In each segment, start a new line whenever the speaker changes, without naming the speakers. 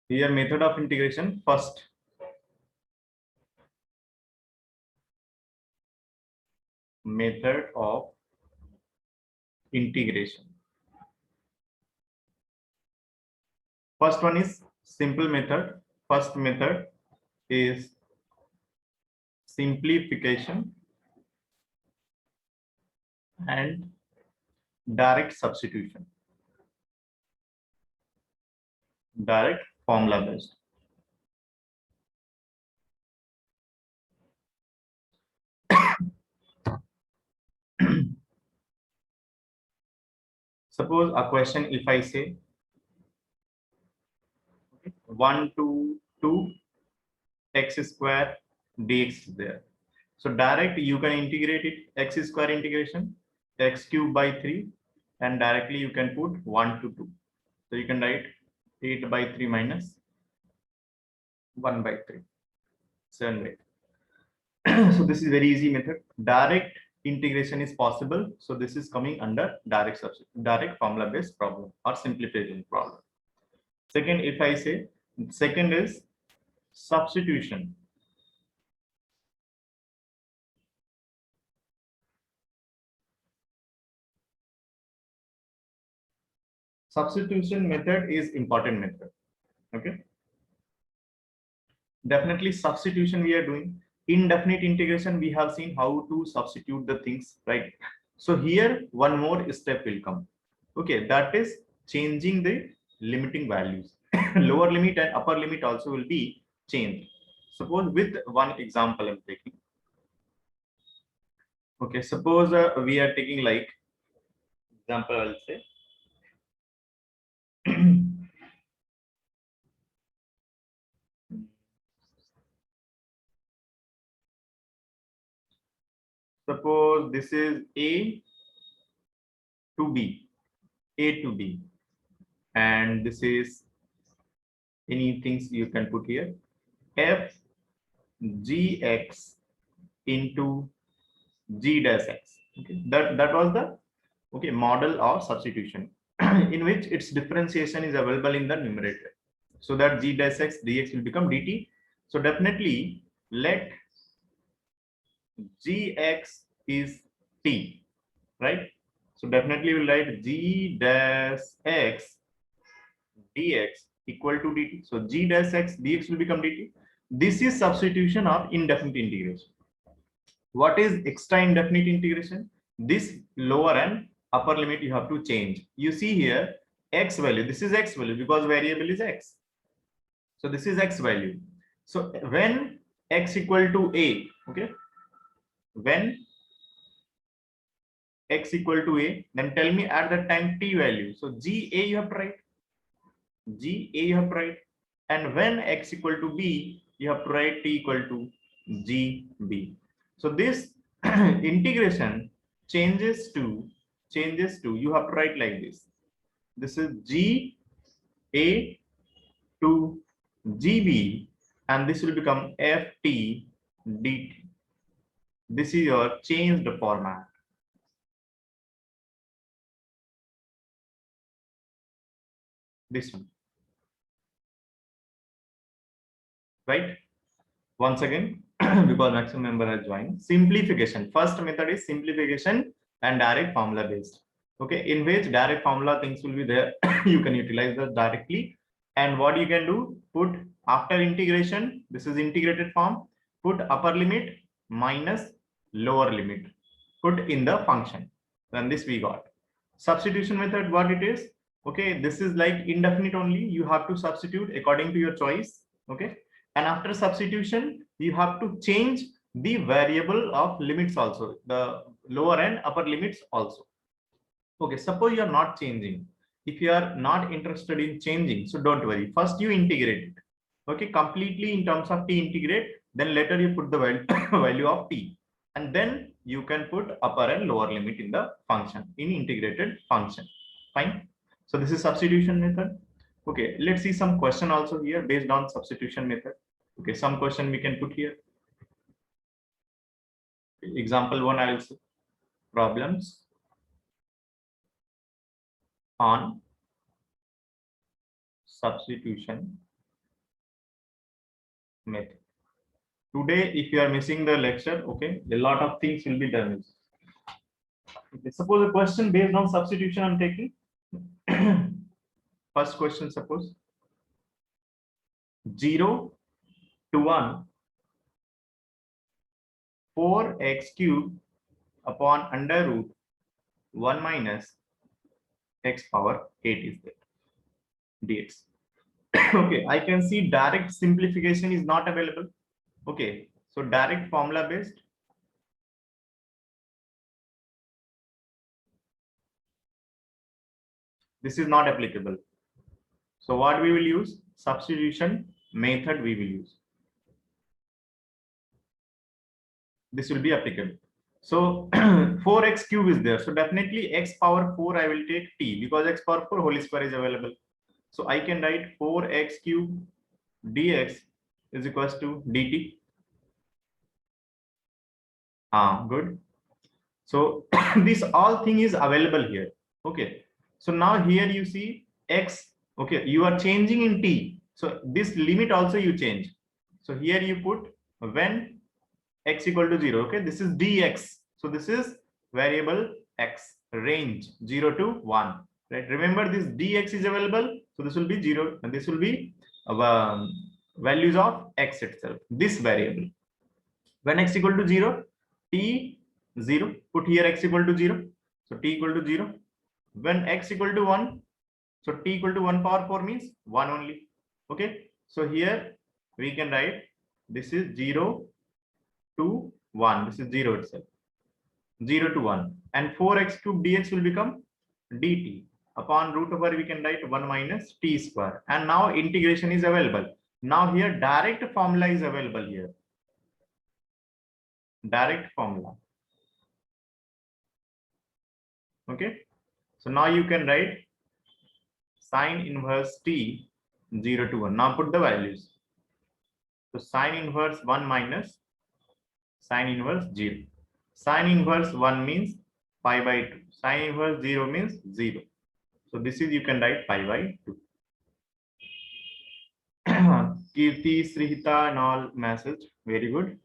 Here method of integration, first method of integration. First one is simple method. First method is simplification and direct substitution. Direct formula based. Suppose a question, if I say 1 to 2 x square dx is there. So direct you can integrate it, x square integration, x cube by 3, and directly you can put 1 to 2. So you can write 8 by 3 minus 1 by 3, 7 by 3. So this is very easy method. Direct integration is possible. So this is coming under direct formula based problem or simplification problem. Second, if I say second is substitution. Substitution method is important method. Okay. Definitely substitution we are doing. Indefinite integration we have seen how to substitute the things, right? So here one more step will come. Okay, that is changing the limiting values. Lower limit and upper limit also will be changed. Suppose with one example I'm taking. Okay, suppose we are taking like example, I'll say suppose this is A to B, A to B, and this is any things you can put here, f gx into g dash x. Okay, that was the model of substitution in which its differentiation is available in the numerator, so that g dash x dx will become dt. So definitely let gx is t, right? So definitely we'll write g dash x dx equal to dt. So g dash x dx will become dt. This is substitution of indefinite integration. What is extra indefinite integration? This lower and upper limit you have to change. You see here x value. This is x value because variable is x. So this is x value. So when x equal to a, okay, when x equal to a, then tell me at that time t value. So g a you have to write. G a you have to write. And when x equal to b, you have to write t equal to g b. So this integration changes to you have to write like this. This is g a to g b, and this will become f t dt. This is your changed format. This one, right? Once again, because maximum member has joined. Simplification. First method is simplification and direct formula based. Okay, in which direct formula things will be there. You can utilize that directly. And what you can do, put after integration, this is integrated form, put upper limit minus lower limit, put in the function. Then this we got. Substitution method, what it is? Okay, this is like indefinite only. You have to substitute according to your choice. Okay, and after substitution, you have to change the variable of limits also, the lower and upper limits also. Okay, suppose you are not changing. If you are not interested in changing, so don't worry. First you integrate it. Okay, completely in terms of t integrate, then later you put the value of t, and then you can put upper and lower limit in the function, in integrated function. Fine. So this is substitution method. Okay, let's see some question also here based on substitution method. Okay, some question we can put here. Example 1, I will say problems on substitution method. Today, if you are missing the lecture, okay, a lot of things will be done. Okay, suppose a question based on substitution I'm taking. First question, suppose 0 to 1, 4x cube upon under root 1 minus x power 8 is there, dx. Okay, I can see direct simplification is not available. Okay, so direct formula based. This is not applicable. So what we will use? Substitution method we will use. This will be applicable. So 4x cube is there. So definitely x power 4 I will take t, because x power 4 whole square is available. So I can write 4x cube dx is equals to dt. Good. So this all thing is available here. Okay. So now here you see x. Okay, you are changing in t. So this limit also you change. So here you put when x equal to 0. Okay, this is dx. So this is variable x, range 0 to 1. Right? Remember this dx is available. So this will be 0 and this will be values of x itself, this variable. When x equal to 0, t 0, put here x equal to 0. So t equal to 0. When x equal to 1, so t equal to 1 power 4 means 1 only. Okay, so here we can write this is 0 to 1. This is 0 itself. 0 to 1. And 4x cube dx will become dt. Upon root over we can write 1 minus t square. And now integration is available. Now here direct formula is available here. Direct formula. Okay. So now you can write sine inverse t 0 to 1. Now put the values. So sine inverse 1 minus sine inverse 0. Sine inverse 1 means pi by 2. Sine inverse 0 means 0. So this is you can write pi by 2. Kirti, Srihita and all message. Very good.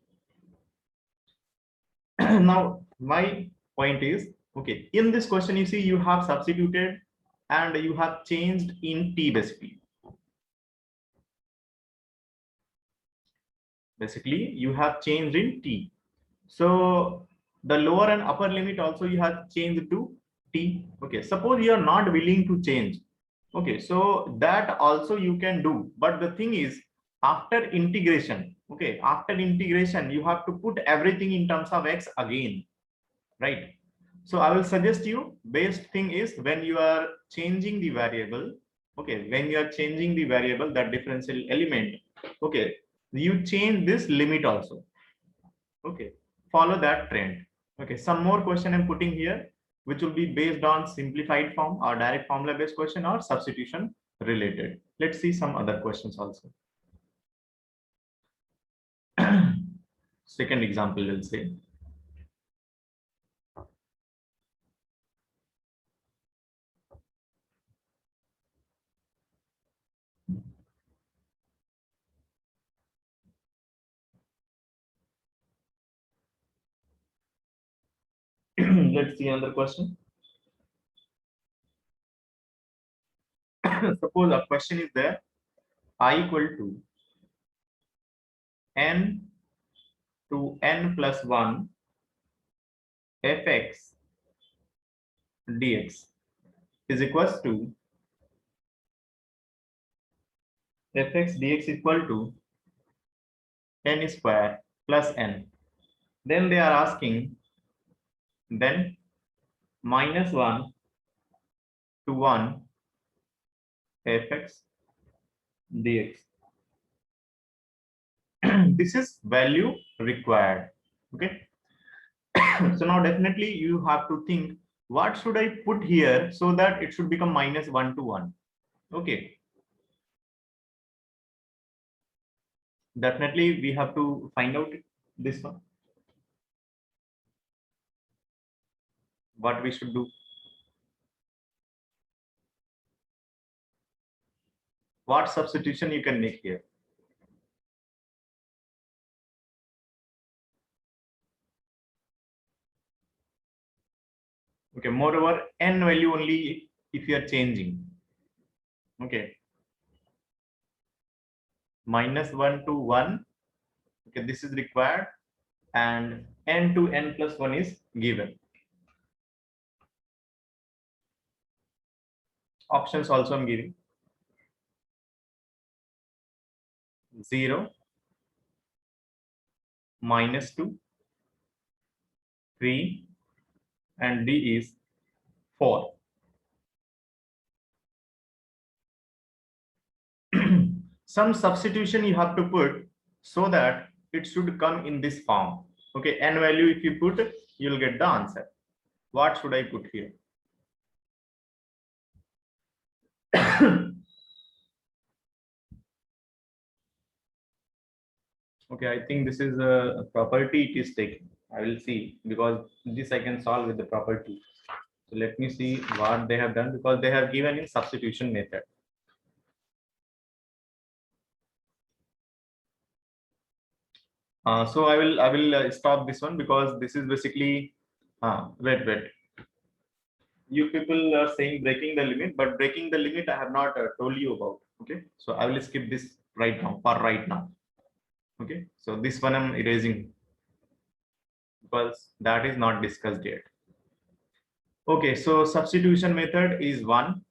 Now my point is, okay, in this question you see you have substituted and you have changed in t basically. Basically you have changed in t. So the lower and upper limit also you have changed to t. Okay, suppose you are not willing to change. Okay, so that also you can do, but the thing is after integration, okay, after integration you have to put everything in terms of x again, right? So I will suggest you, best thing is when you are changing the variable, okay, when you are changing the variable, that differential element, okay, you change this limit also. Okay, follow that trend. Okay, some more question I'm putting here, which will be based on simplified form or direct formula based question or substitution related. Let's see some other questions also. Second example, we'll say. Let's see another question. Suppose a question is there, I equal to n to n plus 1 fx dx is equals to fx dx equal to n square plus n. Then they are asking, then minus 1 to 1 fx dx. This is value required. Okay. So now definitely you have to think what should I put here so that it should become minus 1 to 1. Okay. Definitely we have to find out this one. What we should do. What substitution you can make here? Okay, moreover, n value only if you are changing. Okay, -1 to 1. Okay, this is required, and n to n plus 1 is given. Options also I'm giving. 0, -2, 3, and D is 4. Some substitution you have to put so that it should come in this form. Okay, n value if you put, you'll get the answer. What should I put here? Okay, I think this is a property it is taken. I will see, because this I can solve with the property. So let me see what they have done, because they have given in substitution method. So I will stop this one, because this is basically wait. You people are saying breaking the limit, but breaking the limit I have not told you about. Okay, so I will skip this right now, for right now. Okay, so this one I'm erasing because that is not discussed yet. Okay, so substitution method is 1.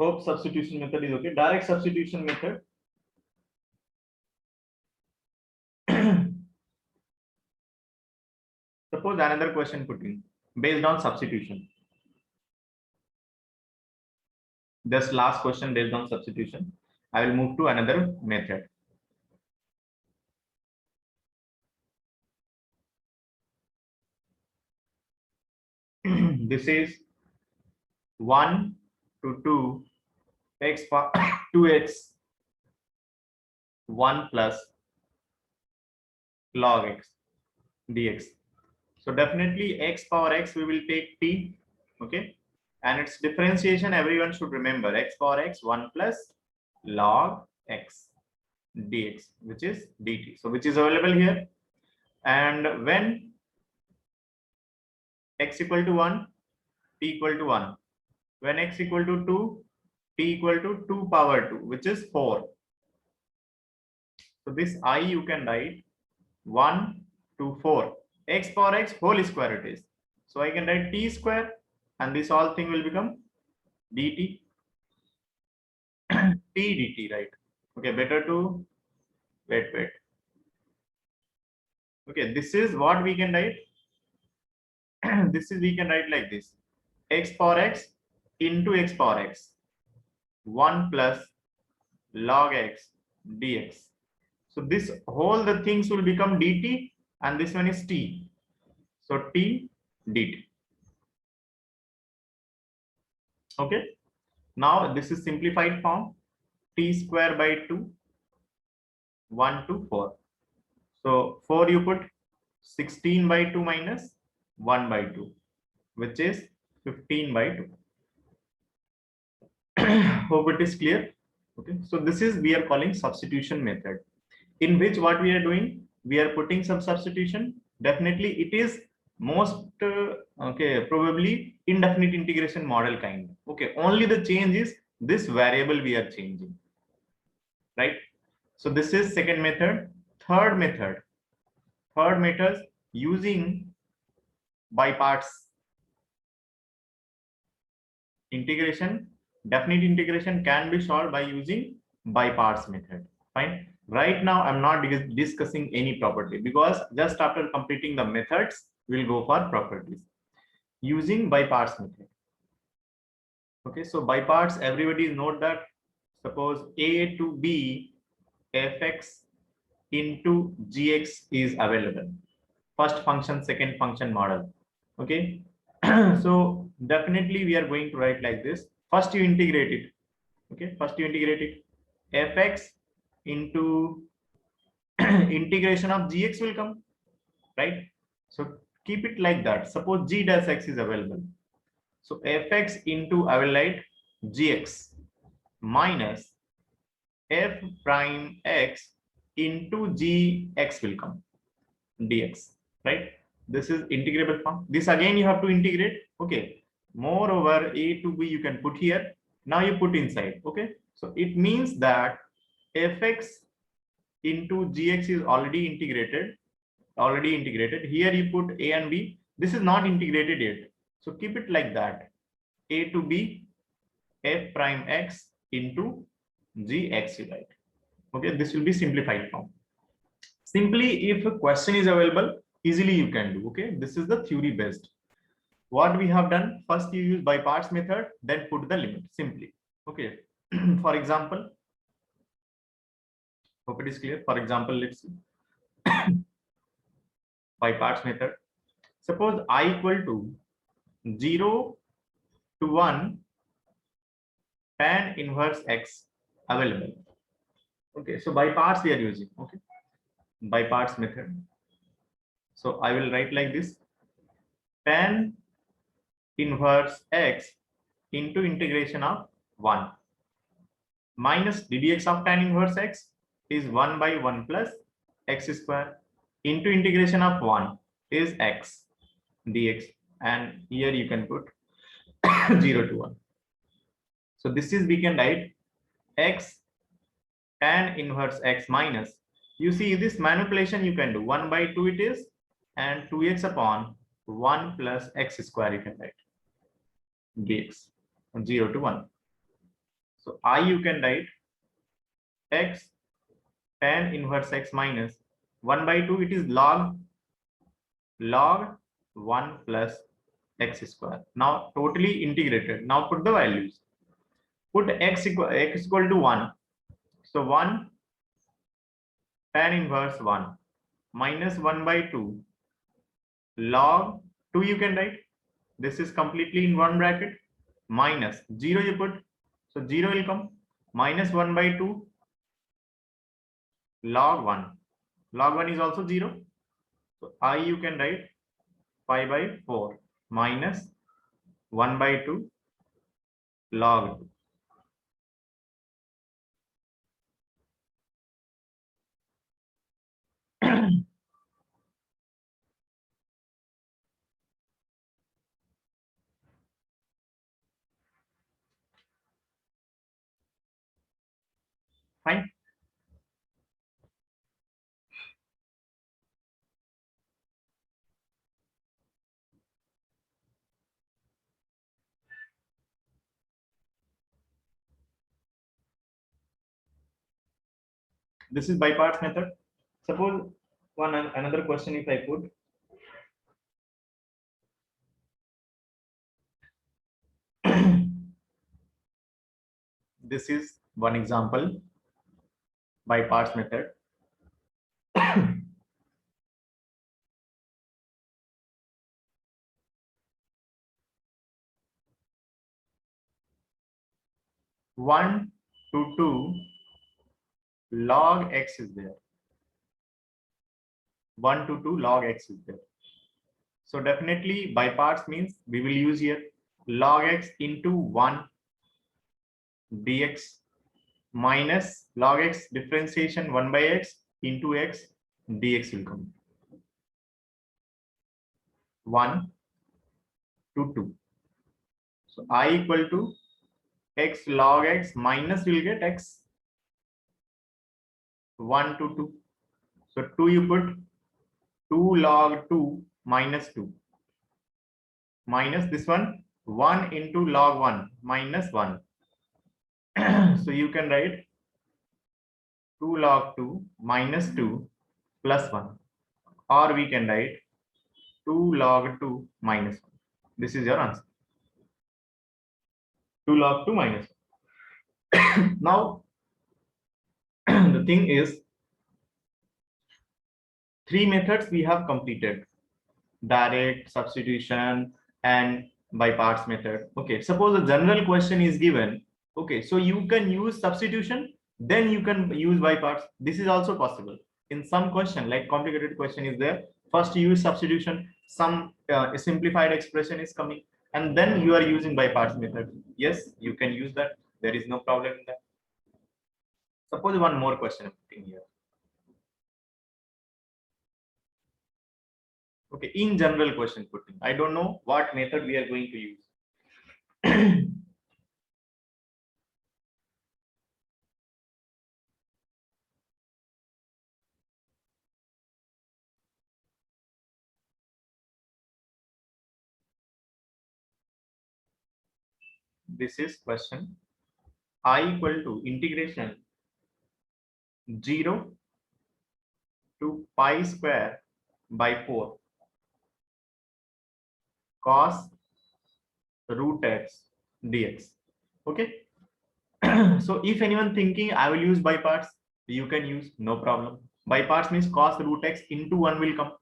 Hope substitution method is okay. Direct substitution method. Suppose another question put in based on substitution. This last question based on substitution. I will move to another method. This is 1 to 2 x power 2x 1 plus log x dx. So definitely x power x we will take t. Okay, and its differentiation everyone should remember, x power x 1 plus log x dx, which is dt, so which is available here. And when x equal to 1, t equal to 1, when x equal to 2, t equal to 2 power 2, which is 4. So this I you can write 1 to 4 x power x whole square it is. So I can write t square, and this all thing will become dt. T dt, right? Okay, better to wait. Okay, this is what we can write. This is we can write like this: x power x into x power x 1 plus log x dx. So this whole the things will become dt, and this one is t. So t dt. Okay. Now this is simplified form: t square by 2, 1 to 4. So 4 you put 16 by 2 minus 1 by 2, which is 15 by 2. Hope it is clear. Okay, so this is we are calling substitution method, in which what we are doing, we are putting some substitution. Definitely it is most okay, probably indefinite integration model kind. Okay, only the change is this variable we are changing, right? So this is second method. Third method using by parts integration. Definite integration can be solved by using by parts method. Fine. Right now I'm not discussing any property, because just after completing the methods we'll go for properties using by parts method. Okay, so by parts, everybody note that suppose a to b fx into gx is available. First function, second function model. Okay. So definitely we are going to write like this. First you integrate it. Okay, first you integrate it. Fx into integration of gx will come, right? So keep it like that. Suppose g dash x is available. So fx into, I will write gx minus f prime x into gx will come, dx, right? This is integrable form. This again you have to integrate. Okay, moreover a to b you can put here. Now you put inside. Okay, so it means that fx into gx is already integrated. Here you put a and b. This is not integrated yet, so keep it like that. A to b f prime x into gx, you write. Okay, this will be simplified form. Simply, if a question is available, easily you can do. Okay, this is the theory based. What we have done, first you use by parts method, then put the limit simply. Okay. For example, hope it is clear. For example, let's see. By parts method, suppose I equal to 0 to 1 tan inverse x available. Okay, so by parts we are using. Okay, by parts method. So I will write like this: tan inverse x into integration of 1 minus ddx of tan inverse x is 1 by 1 plus x square into integration of 1 is x dx, and here you can put 0 to 1. So this is, we can write x tan inverse x minus, you see this manipulation you can do, 1 by 2 it is, and 2x upon 1 plus x square you can write dx, 0 to 1. So I you can write x tan inverse x minus 1 by 2, it is log 1 plus x square. Now totally integrated. Now put the values. Put x equal to 1. So 1 tan inverse 1 minus 1 by 2 log 2 you can write. This is completely in one bracket, minus 0 you put. So 0 will come, minus 1 by 2 log 1. Log 1 is also 0. So I you can write 5 by 4 minus 1 by 2 log 2. Fine. This is by parts method. Suppose another question if I put this is one example by parts method. One to 2 log x is there. 1 to 2 log x is there. So definitely by parts means we will use here log x into 1 dx minus log x differentiation 1 by x into x dx will come. 1 to 2. So I equal to x log x minus will get x 1 to 2. So 2 you put 2 log 2 minus 2 minus this one 1 into log 1 minus 1. So you can write 2 log 2 minus 2 plus 1, or we can write 2 log 2 minus 1. This is your answer. 2 log 2 minus 1. Now the thing is, 3 methods we have completed: direct, substitution, and by parts method. Okay, suppose a general question is given. Okay, so you can use substitution, then you can use by parts. This is also possible. In some question, like complicated question is there, first you use substitution, some simplified expression is coming, and then you are using by parts method. Yes, you can use that. There is no problem in that. Suppose one more question I'm putting here. Okay, in general question putting. I don't know what method we are going to use. This is question. I equal to integration 0 to pi square by 4 cos root x dx. Okay. So if anyone thinking I will use by parts, you can use, no problem. By parts means cos root x into 1 will come.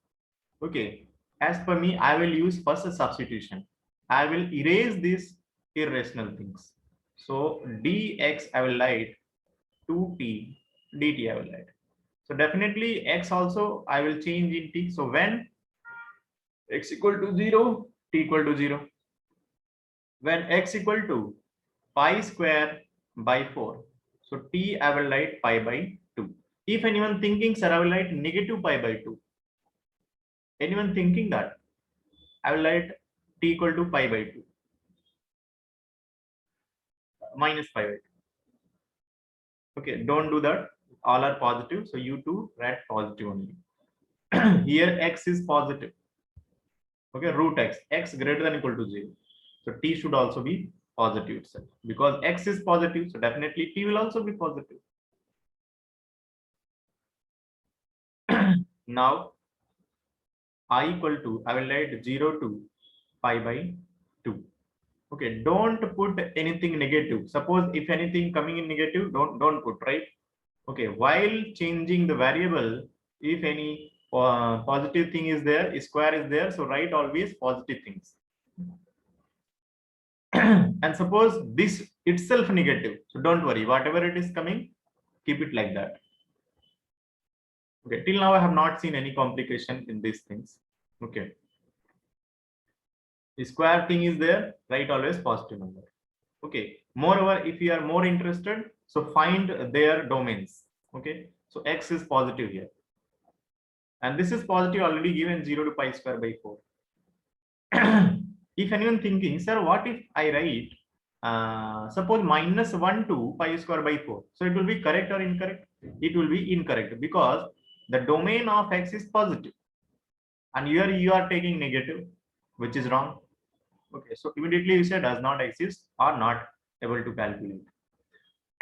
Okay. As per me, I will use first a substitution. I will erase these irrational things. So dx I will write 2t, dt I will write. So definitely x also I will change in t. So when x equal to 0, t equal to 0. When x equal to pi square by 4. So t I will write pi by 2. If anyone thinking, sir, I will write negative pi by 2. Anyone thinking that? I will write t equal to pi by 2. Minus pi by 2. Okay, don't do that. All are positive. So you two write positive only. Here x is positive. Okay, root x. X greater than equal to 0. So t should also be positive itself. Because x is positive. So definitely t will also be positive. Now I equal to, I will write 0 to pi by 2. Okay, don't put anything negative. Suppose if anything coming in negative, don't put, right? Okay, while changing the variable, if any positive thing is there, square is there, so write always positive things. And suppose this itself negative, so don't worry, whatever it is coming, keep it like that. Okay, till now I have not seen any complication in these things. Okay. The square thing is there, write always positive number. Okay. Moreover, if you are more interested, so find their domains. Okay. So x is positive here. And this is positive already given 0 to pi square by 4. If anyone thinking, sir, what if I write, suppose minus 1 to pi square by 4. So it will be correct or incorrect? It will be incorrect because the domain of x is positive. And here you are taking negative, which is wrong. Okay, so immediately you say does not exist or not able to calculate.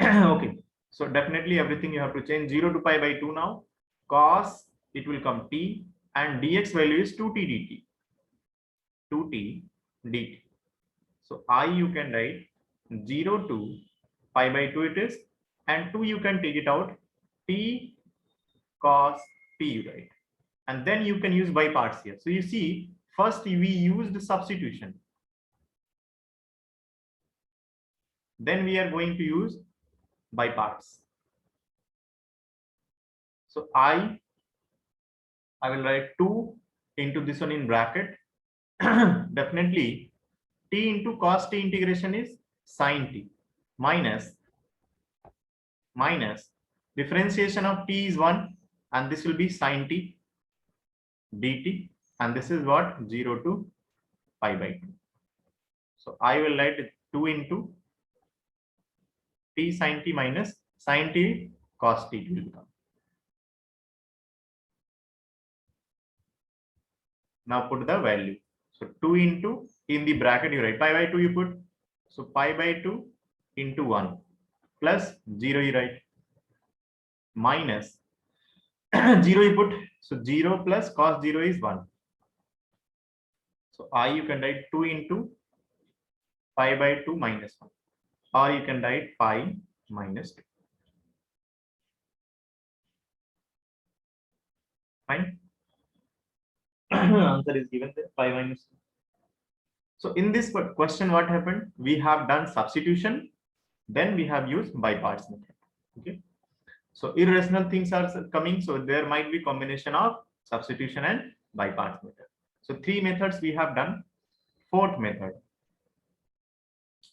Okay, so definitely everything you have to change 0 to pi by 2 now. Cos it will come t and dx value is 2t dt. 2t dt. So I you can write 0 to pi by 2 it is, and 2 you can take it out, t cos t you write, and then you can use by parts here. So you see, first we used substitution. Then we are going to use by parts. So I will write 2 into this one in bracket. Definitely t into cos t integration is sin t minus differentiation of t is 1 and this will be sin t dt, and this is what 0 to pi by 2. So I will write 2 into t sin t minus sin t cos t will become. Now put the value. So 2 into, in the bracket you write pi by 2 you put. So pi by 2 into 1 plus 0 you write minus 0 you put. So 0 plus cos 0 is 1. So I you can write 2 into pi by 2 minus 1, or you can write pi minus 2. Fine. Answer is given there, pi minus 2. So in this question, what happened? We have done substitution, then we have used by parts method. Okay. So irrational things are coming, so there might be combination of substitution and by parts method. So 3 methods we have done. Fourth method.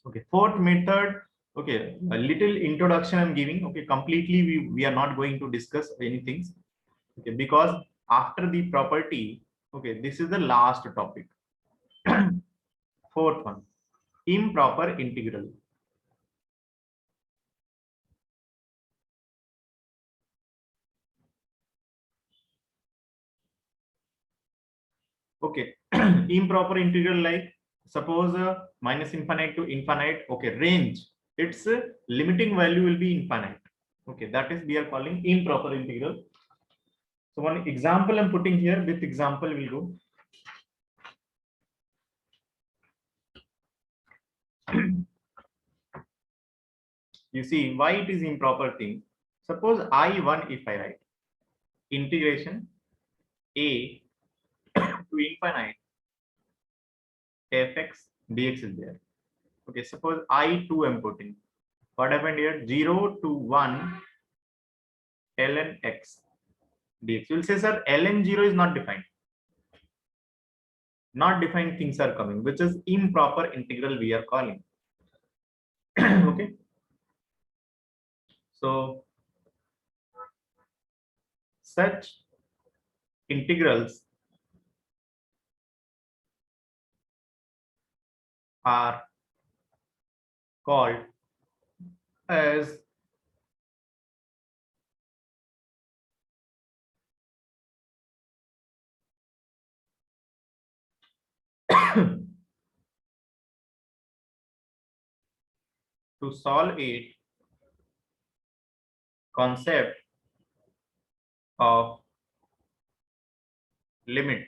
Okay, fourth method Okay, a little introduction I'm giving. Okay, completely we are not going to discuss anything. Okay, because after the property, okay, this is the last topic. Fourth one, improper integral. Okay, improper integral, like suppose minus infinite to infinite. Okay, range, its limiting value will be infinite. Okay, that is we are calling improper integral. So one example I'm putting here, with example we'll go. You see why it is improper thing. Suppose I1, if I write integration a to infinite fx dx is there. Okay, suppose I2 I'm putting. What happened here? 0 to 1 ln x dx. You will say, sir, ln 0 is not defined. Not defined things are coming, which is improper integral we are calling. Okay. So such integrals are called as to solve it, concept of limit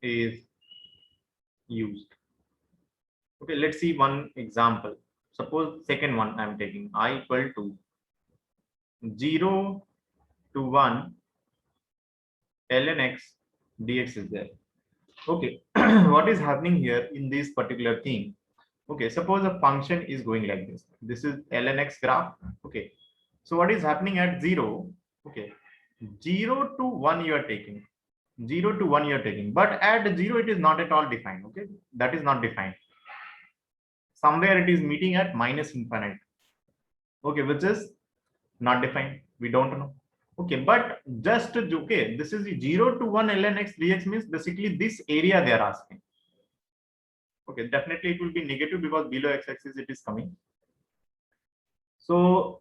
is used. Okay, let's see one example. Suppose second one I'm taking I equal to 0 to 1 ln x dx is there. Okay, what is happening here in this particular thing? Okay, suppose a function is going like this. This is ln x graph. Okay, so what is happening at 0? Okay, 0 to 1 you are taking. 0 to 1 you are taking, but at 0 it is not at all defined. Okay, that is not defined. Somewhere it is meeting at minus infinite. Okay, which is not defined. We don't know. Okay, but just okay, this is 0 to 1 ln x dx means basically this area they are asking. Okay, definitely it will be negative because below x-axis it is coming. So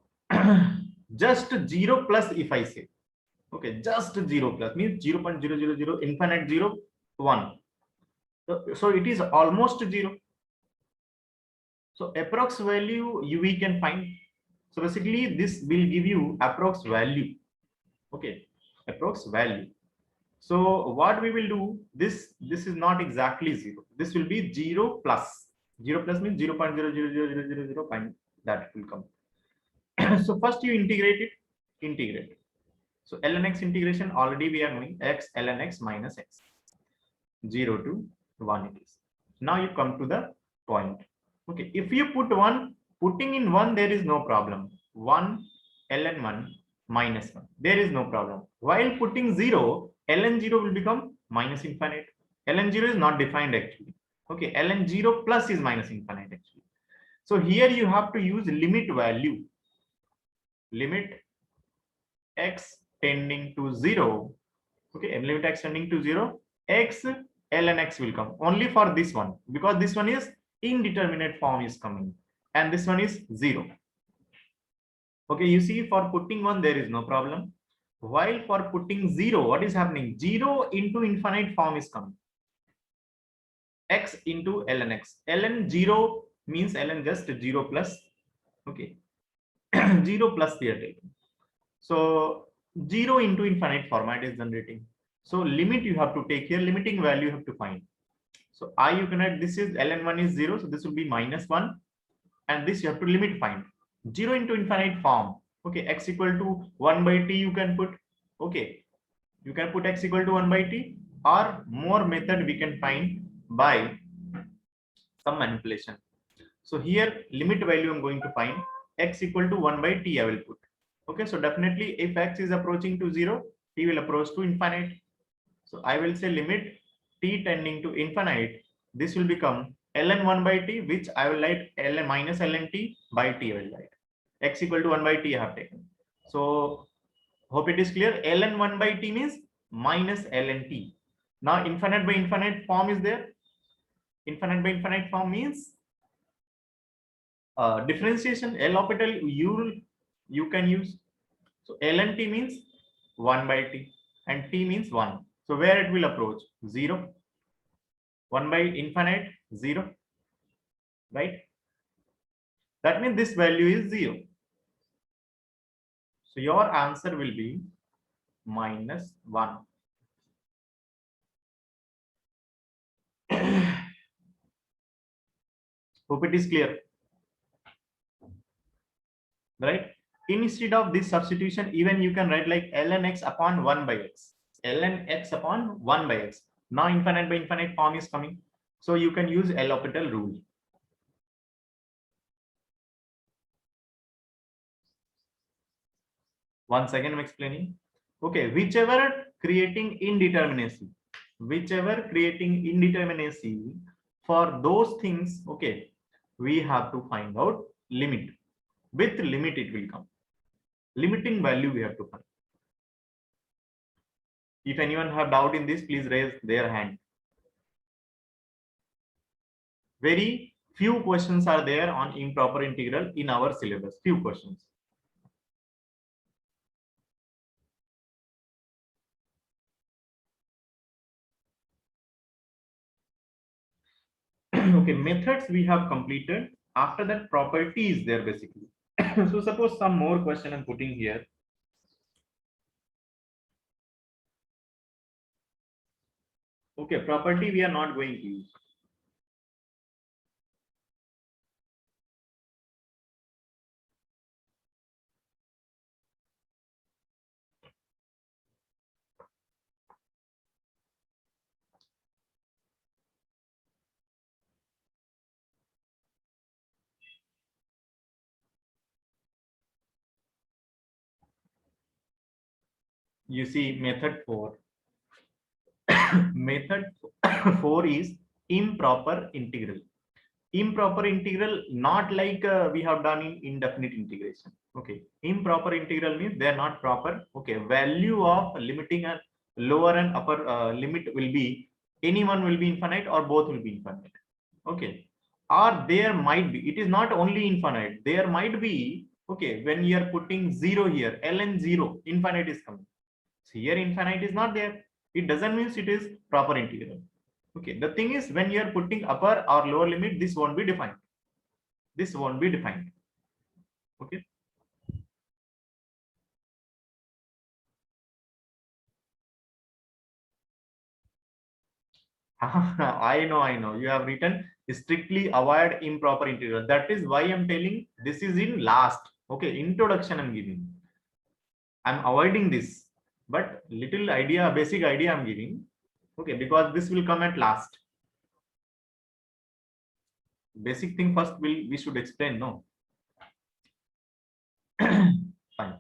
just 0 plus if I say, okay, just 0 plus means 0 0.000 infinite 0 1. So it is almost 0. So approx value we can find. So basically this will give you approx value. Okay, approx value. So what we will do, this is not exactly 0. This will be 0 plus. 0 plus means 0 0.00000 point that will come. So first you integrate. So ln x integration already we are knowing x ln x minus x. 0 to 1 it is. Now you come to the point. Okay, if you put 1, putting in 1 there is no problem. 1 ln 1 minus 1, there is no problem. While putting 0, ln 0 will become minus infinite. Ln 0 is not defined actually. Okay, ln 0 plus is minus infinite actually. So here you have to use limit value. Limit x tending to 0. Okay, and limit x tending to 0, x ln x will come only for this one, because this one is indeterminate form is coming and this one is 0. Okay, you see for putting 1 there is no problem, while for putting 0 what is happening, 0 into infinite form is coming, x into ln x. Ln 0 means ln just 0 plus. Okay, 0 plus they are taking. So 0 into infinite format is generating. So limit you have to take here, limiting value you have to find. So I you can add, this is ln 1 is 0, so this will be minus 1, and this you have to limit find. 0 into infinite form. Okay, x equal to 1 by t you can put. Okay, you can put x equal to 1 by t, or more method we can find by some manipulation. So here limit value I'm going to find, x equal to 1 by t I will put. Okay, so definitely if x is approaching to 0, t will approach to infinite. So I will say limit t tending to infinite, this will become ln 1 by t, which I will write ln minus ln t by t. I will write x equal to 1 by t I have taken. So hope it is clear. ln 1 by t means minus ln t. Now infinite by infinite form is there. Infinite by infinite form means differentiation. L'Hopital you can use. So ln t means 1 by t and t means 1. So where it will approach? 0. 1 by infinite, 0. Right? That means this value is 0. So your answer will be minus 1. Hope it is clear. Right? Instead of this substitution, even you can write like ln x upon 1 by x. ln x upon 1 by x. Now infinite by infinite form is coming. So you can use L'Hopital rule. Once again I'm explaining. Okay, whichever creating indeterminacy for those things, okay, we have to find out limit. With limit it will come. Limiting value we have to find. If anyone have doubt in this, please raise their hand. Very few questions are there on improper integral in our syllabus. Few questions. Okay, methods we have completed. After that, property is there basically. So suppose some more question I'm putting here. Okay, property we are not going to use. You see method 4. Method 4 is improper integral. Improper integral, not like we have done in indefinite integration. Okay, improper integral means they are not proper. Okay, value of limiting a lower and upper limit will be anyone will be infinite or both will be infinite. Okay, or there might be, it is not only infinite, there might be, okay, when you are putting 0 here, ln 0, infinite is coming. So here infinite is not there. It doesn't mean it is proper integral. Okay, the thing is when you are putting upper or lower limit, this won't be defined. This won't be defined. Okay. I know. You have written strictly avoid improper integral. That is why I'm telling this is in last. Okay, introduction I'm giving. I'm avoiding this, but little idea, basic idea I'm giving. Okay, because this will come at last. Basic thing first we should explain, no? Fine.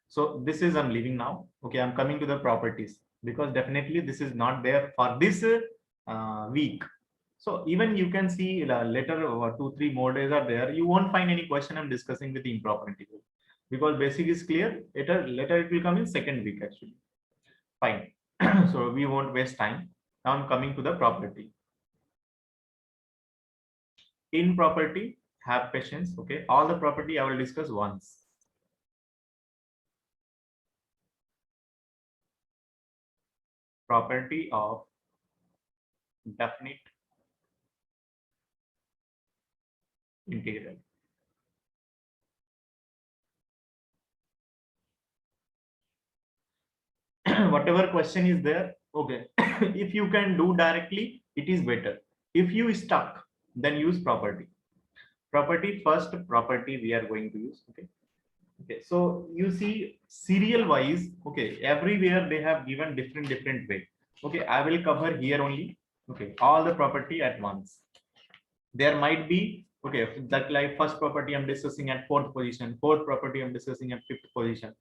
So this is I'm leaving now. Okay, I'm coming to the properties because definitely this is not there for this week. So even you can see later 2-3 more days are there. You won't find any question I'm discussing with the improper integral because basic is clear. Later it will come in second week actually. Fine. So we won't waste time. Now I'm coming to the property. In property, have patience. Okay, all the property I will discuss once. Property of definite integral. Whatever question is there, okay. If you can do directly, it is better. If you stuck, then use property. Property first, property we are going to use. Okay. Okay. So you see serial wise, okay, everywhere they have given different way. Okay, I will cover here only. Okay, all the property at once. There might be, okay, that like first property I'm discussing at 4th position, 4th property I'm discussing at 5th position.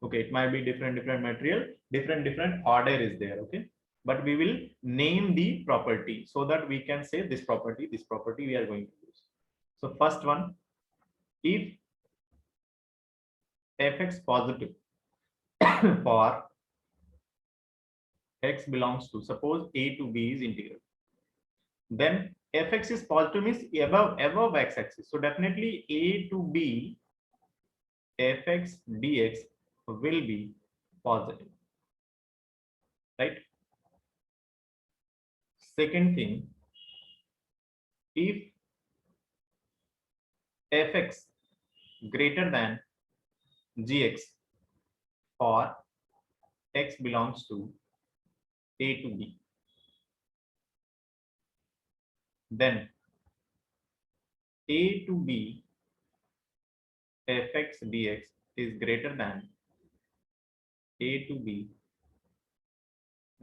Okay, it might be different material, different order is there. Okay, but we will name the property so that we can say this property we are going to use. So first one, if fx positive for x belongs to, suppose a to b is integral, then fx is positive means above x axis. So definitely a to b fx dx will be positive, right? Second thing, if fx greater than gx for x belongs to a to b, then a to b fx dx is greater than a to b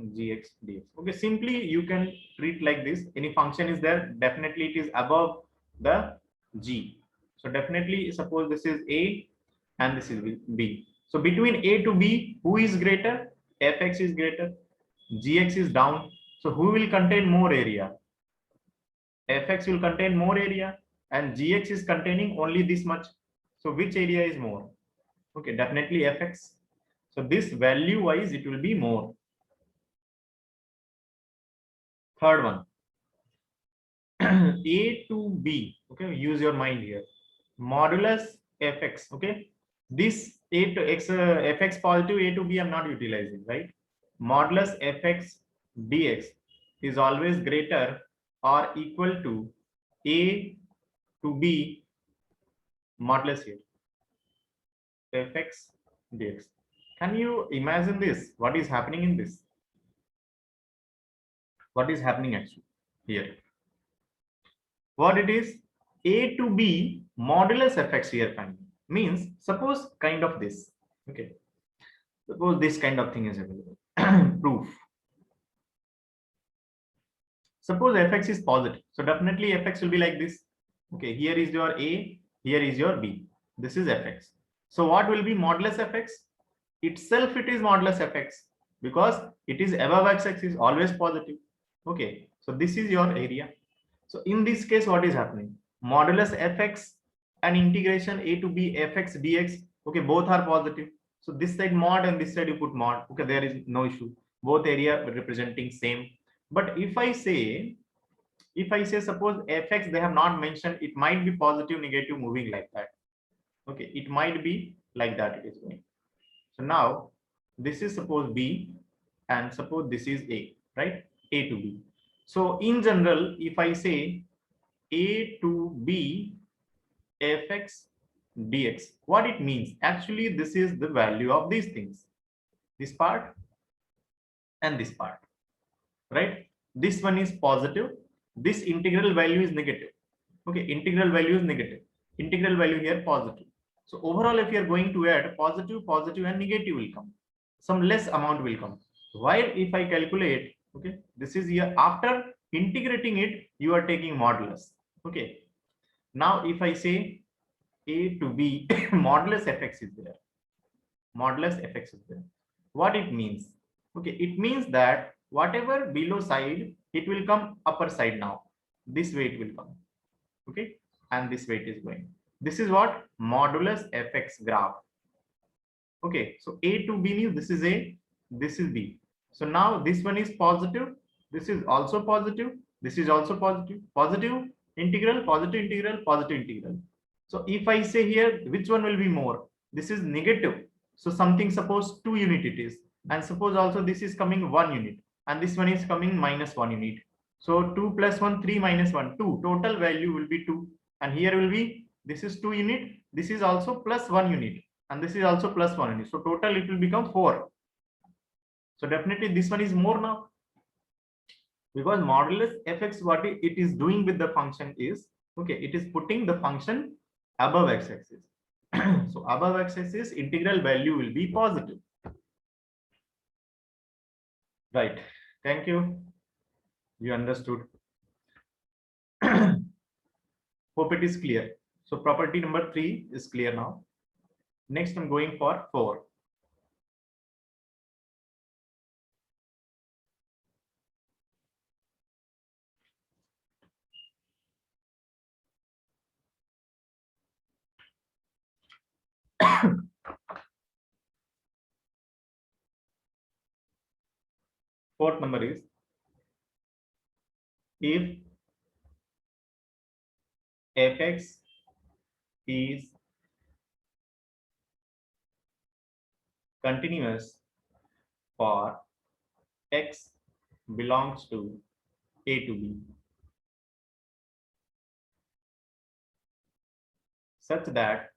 gx dx. Okay, simply you can treat like this. Any function is there, definitely it is above the g. So definitely suppose this is a and this is b. So between a to b, who is greater? Fx is greater, gx is down. So who will contain more area? Fx will contain more area and gx is containing only this much. So which area is more? Okay, definitely fx. So this value wise it will be more. Third one, a to b. Okay, use your mind here. Modulus fx. Okay, this a to x fx positive, a to b I'm not utilizing, right? Modulus fx dx is always greater or equal to a to b modulus here fx dx. Can you imagine this? What is happening in this? What is happening actually here? What it is? A to b modulus fx here finding means, suppose kind of this. Okay, suppose this kind of thing is available. Proof. Suppose fx is positive, so definitely fx will be like this. Okay, here is your a, here is your b. This is fx. So what will be modulus fx? Itself it is modulus fx because it is above x-axis, always positive. Okay, so this is your area. So in this case, what is happening? Modulus fx and integration a to b fx dx. Okay, both are positive. So this side mod and this side you put mod. Okay, there is no issue. Both area representing same. But if I say suppose fx they have not mentioned, it might be positive, negative, moving like that. Okay, it might be like that it is going. So now this is suppose b and suppose this is a, right? A to b. So in general, if I say a to b fx dx, what it means? Actually, this is the value of these things. This part and this part, right? This one is positive. This integral value is negative. Okay, integral value is negative. Integral value here positive. So overall, if you are going to add positive, positive and negative will come. Some less amount will come. While if I calculate, okay, this is here after integrating it, you are taking modulus. Okay. Now if I say a to b modulus fx is there. Modulus fx is there. What it means? Okay, it means that whatever below side, it will come upper side now. This way it will come. Okay, and this way it is going. This is what modulus fx graph. Okay, so a to b means this is a, this is b. So now this one is positive, this is also positive, this is also positive, positive integral, positive integral, positive integral. So if I say here, which one will be more? This is negative. So something, suppose 2 unit it is, and suppose also this is coming 1 unit, and this one is coming minus 1 unit. So 2 plus 1, 3 minus 1, 2. Total value will be 2. And here will be, this is 2 unit, this is also plus 1 unit, and this is also plus 1 unit. So total it will become 4. So definitely this one is more now. Because modulus fx, what it is doing with the function is, okay, it is putting the function above x-axis. So above x-axis, integral value will be positive. Right. Thank you. You understood. Hope it is clear. So property number 3 is clear now. Next, I'm going for 4. Fourth number is if fx is continuous for x belongs to A to B, such that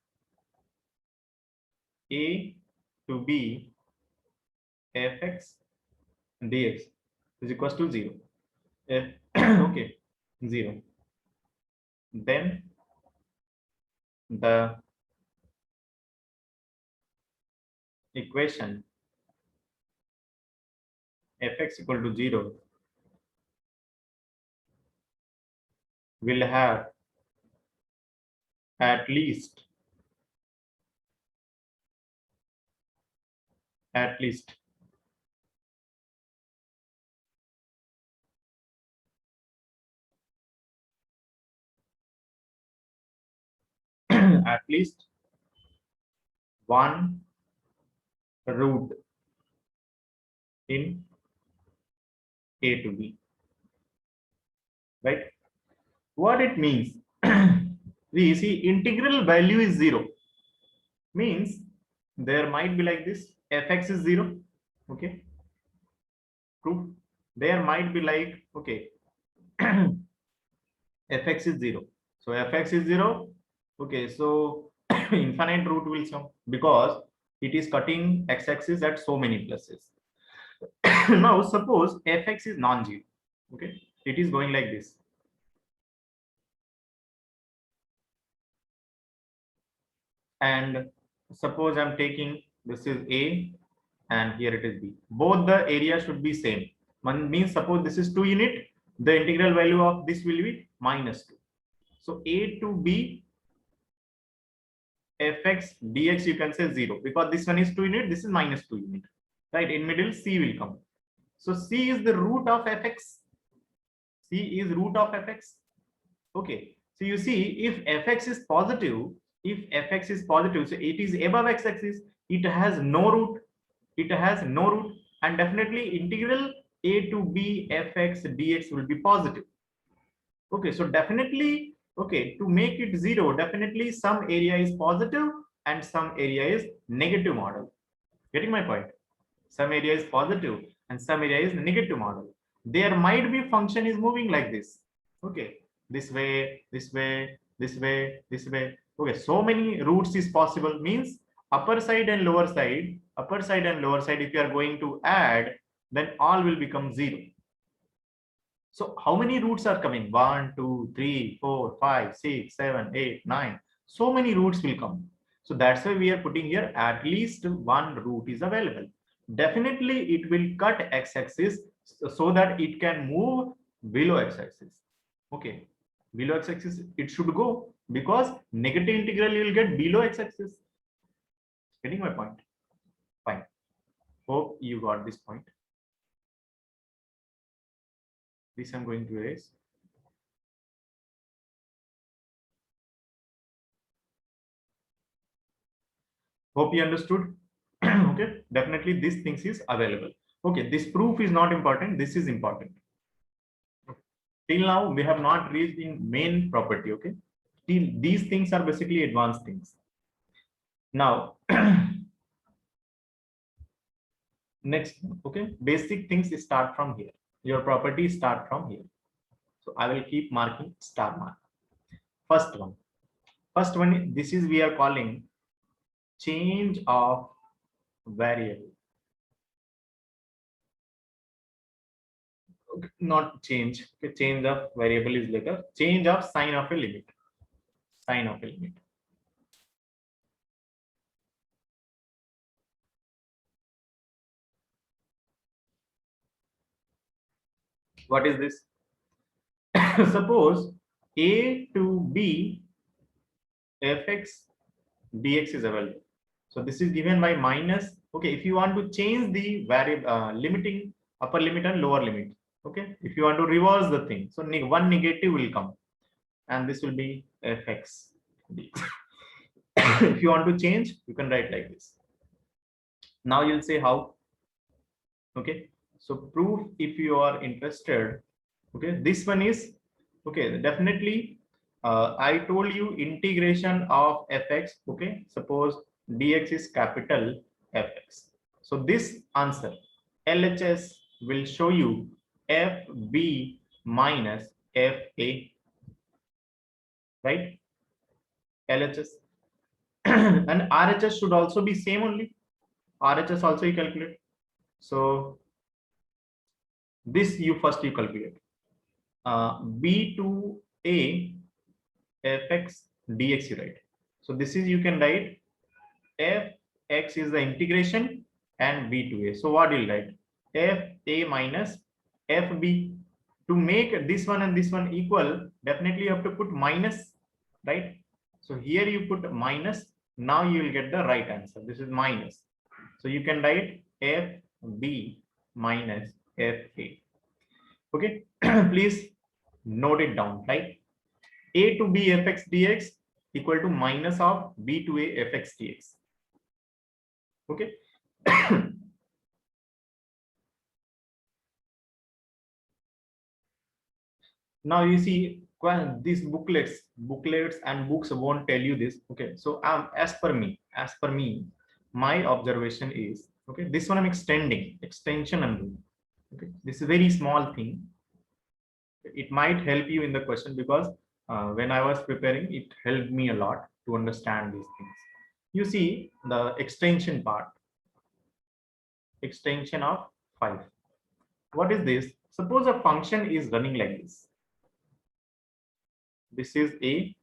A to B fx dx is equals to 0. If okay, 0, then the equation fx equal to 0 will have at least at least at least one root in A to B, right? What it means? We see integral value is 0, means there might be like this, fx is 0, okay, true. There might be like, okay, fx is 0, so fx is 0, okay, so infinite root will come because it is cutting x-axis at so many places. Now suppose fx is non-zero, okay, it is going like this, and suppose I'm taking this is A and here it is B. Both the area should be same. Means suppose this is 2 unit, the integral value of this will be -2. So A to B fx dx you can say 0 because this one is 2 unit, this is -2 unit, right? In middle C will come. So C is the root of fx. C is root of fx. Okay. So you see if fx is positive, so it is above x-axis, it has no root, and definitely integral A to B fx dx will be positive. Okay, so definitely, okay, to make it 0, definitely some area is positive and some area is negative model. Getting my point? Some area is positive and some area is negative model. There might be function is moving like this. Okay, this way, this way, this way, this way. Okay, so many routes is possible, means upper side and lower side, if you are going to add, then all will become 0. So how many roots are coming? 1, 2, 3, 4, 5, 6, 7, 8, 9. So many roots will come. So that's why we are putting here at least one root is available. Definitely it will cut x-axis so that it can move below x-axis. Okay, below x-axis it should go because negative integral you will get below x-axis. Getting my point? Fine. Hope you got this point. This I'm going to erase. Hope you understood. Okay, definitely these things is available. Okay, this proof is not important, this is important. Till now we have not reached in main property. Okay, till these things are basically advanced things. Now next, okay, basic things start from here, your properties start from here, so I will keep marking star mark. First one, this is we are calling change of variable. Okay, not change, okay, change of variable is later, change of sign of a limit, sign of a limit. What is this? Suppose A to B fx dx is available. So this is given by minus. Okay, if you want to change the variable limiting upper limit and lower limit. Okay, if you want to reverse the thing, so one negative will come, and this will be fx dx. If you want to change, you can write like this. Now you'll say how. Okay, so proof, if you are interested. Okay, this one is okay, definitely. I told you integration of fx. Okay, suppose dx is capital fx. So this answer LHS will show you fb minus fa, right? LHS and RHS should also be same only. RHS also you calculate. So this you first you calculate. B2A fx dx you write. So this is, you can write fx is the integration and b2a. So what you'll write? Fa minus fb. To make this one and this one equal, definitely you have to put minus, right? So here you put minus. Now you will get the right answer. This is minus. So you can write fb minus fa. Okay, please note it down, right? A to B fx dx equal to minus of B to A fx dx. Okay. Now you see these booklets and books won't tell you this. Okay, so as per me, my observation is, okay, this one I'm extension I'm doing. Okay, this is a very small thing. It might help you in the question, because when I was preparing, it helped me a lot to understand these things. You see the extension part, extension of 5. What is this? Suppose a function is running like this. This is A,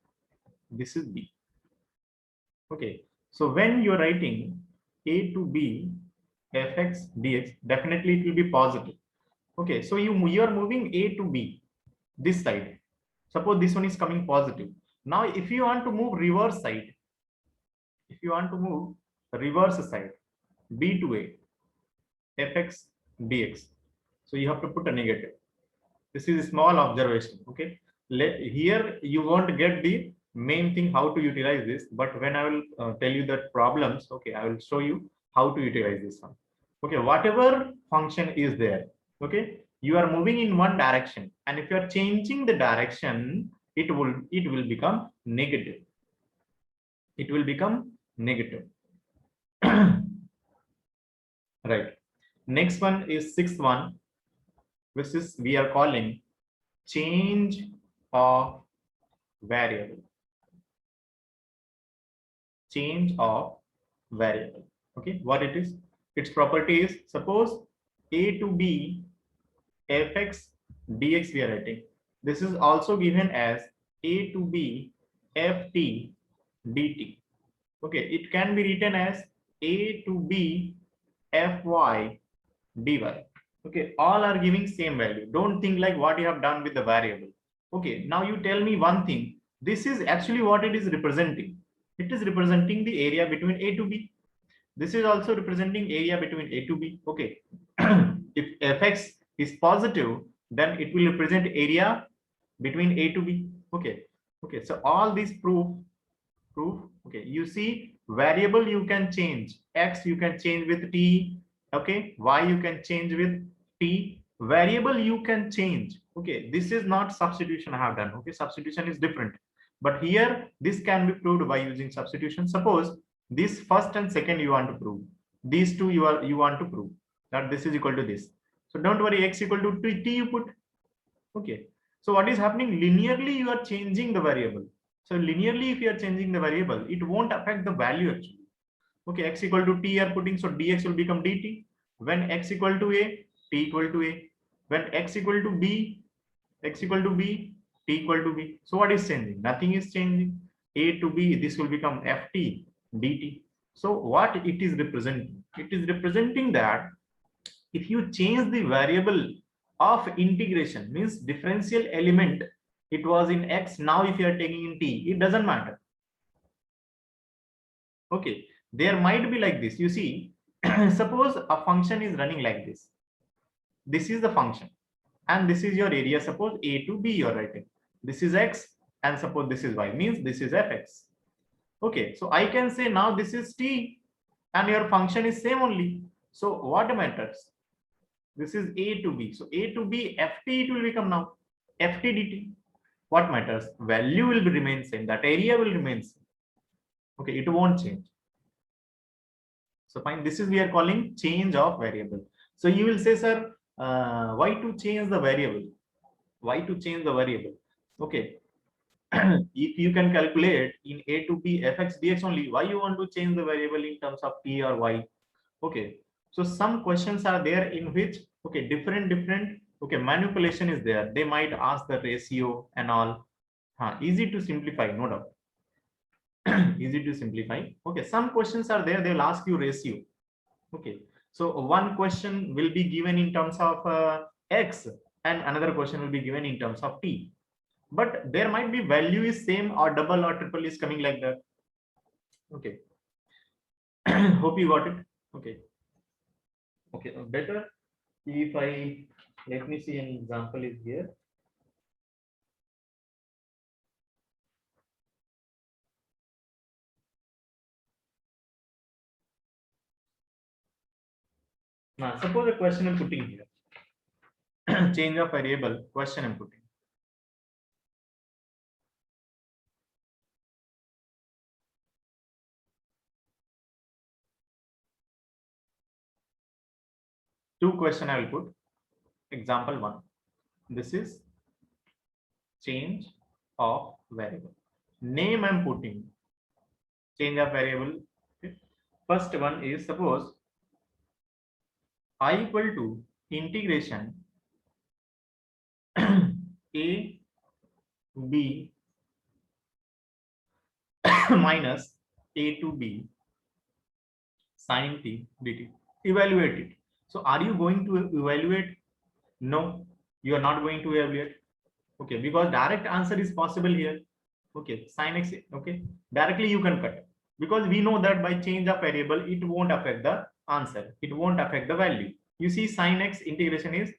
this is B. Okay, so when you're writing A to B fx dx, definitely it will be positive. Okay, so you are moving A to B this side. Suppose this one is coming positive. Now if you want to move reverse side, if you want to move reverse side, B to A fx dx, so you have to put a negative. This is a small observation. Okay, here you won't get the main thing how to utilize this, but when I will tell you the problems, okay, I will show you how to utilize this one. Okay, whatever function is there, okay, you are moving in one direction, and if you are changing the direction, it will become negative. It will become negative. Right. Next one is sixth one, which is we are calling change of variable. Change of variable. Okay, what it is? Its property is, suppose A to B fx dx we are writing. This is also given as A to B ft dt. Okay, it can be written as A to B fy dy. Okay, all are giving same value. Don't think like what you have done with the variable. Okay, now you tell me one thing. This is actually what it is representing. It is representing the area between A to B. This is also representing area between A to B. Okay, if fx is positive, then it will represent area between A to B. Okay, okay. So all these proof. Okay, you see variable you can change. X you can change with t. Okay, y you can change with t. Variable you can change. Okay, this is not substitution I have done. Okay, substitution is different, but here this can be proved by using substitution. Suppose this first and second you want to prove, these two you want to prove that this is equal to this. So don't worry, x equal to t you put. Okay, so what is happening? Linearly you are changing the variable. So linearly if you are changing the variable, it won't affect the value actually. Okay, x equal to t you are putting, so dx will become dt. When x equal to a, t equal to a. When x equal to b, x equal to b, t equal to b. So what is changing? Nothing is changing. A to b, this will become ft dt. So what it is representing? It is representing that if you change the variable of integration, means differential element, it was in x, now if you are taking in t, it doesn't matter. Okay, there might be like this. You see, suppose a function is running like this. This is the function and this is your area. Suppose A to B you are writing. This is x and suppose this is y, means this is fx. Okay, so I can say now this is t and your function is same only. So what matters? This is a to b. So a to b ft it will become now ft dt. What matters? Value will remain same. That area will remain same. Okay, it won't change. So fine. This is we are calling change of variable. So you will say, sir, why to change the variable? Why to change the variable? Okay, if you can calculate in a to b fx dx only, why you want to change the variable in terms of t or y? Okay, so some questions are there in which different manipulation is there. They might ask the ratio and all. Easy to simplify, no doubt. Easy to simplify. Okay, some questions are there, they'll ask you ratio. Okay, so one question will be given in terms of x and another question will be given in terms of t, but there might be value is same or double or triple is coming like that. Okay. Hope you got it. Okay. Okay, better if I let me see an example is here. Now suppose a question I'm putting here. Change of variable question I'm putting. Two question I will put. Example one. This is change of variable. Name I'm putting. Change of variable. Okay. First one is suppose I equal to integration a b minus a to b sin t dt. Evaluate it. So are you going to evaluate? No, you are not going to evaluate. Okay, because direct answer is possible here. Okay, sin x. Okay, directly you can cut because we know that by change of variable it won't affect the answer. It won't affect the value. You see, sin x integration is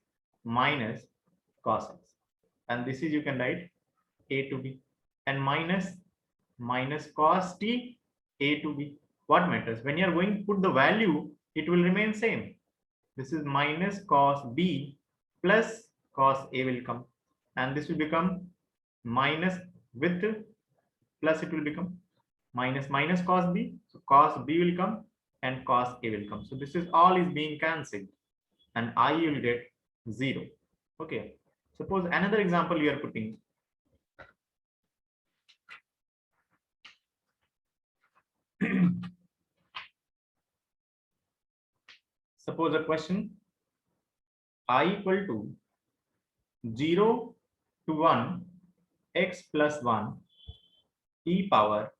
minus cos x, and this is you can write a to b and minus cos t a to b. What matters when you are going to put the value? It will remain same. This is minus cos b plus cos a will come, and this will become minus with plus it will become minus cos b. So cos b will come and cos a will come. So this is all is being cancelled and I will get 0. Okay. Suppose another example you are putting. Suppose a question I equal to 0 to 1 x plus 1 e power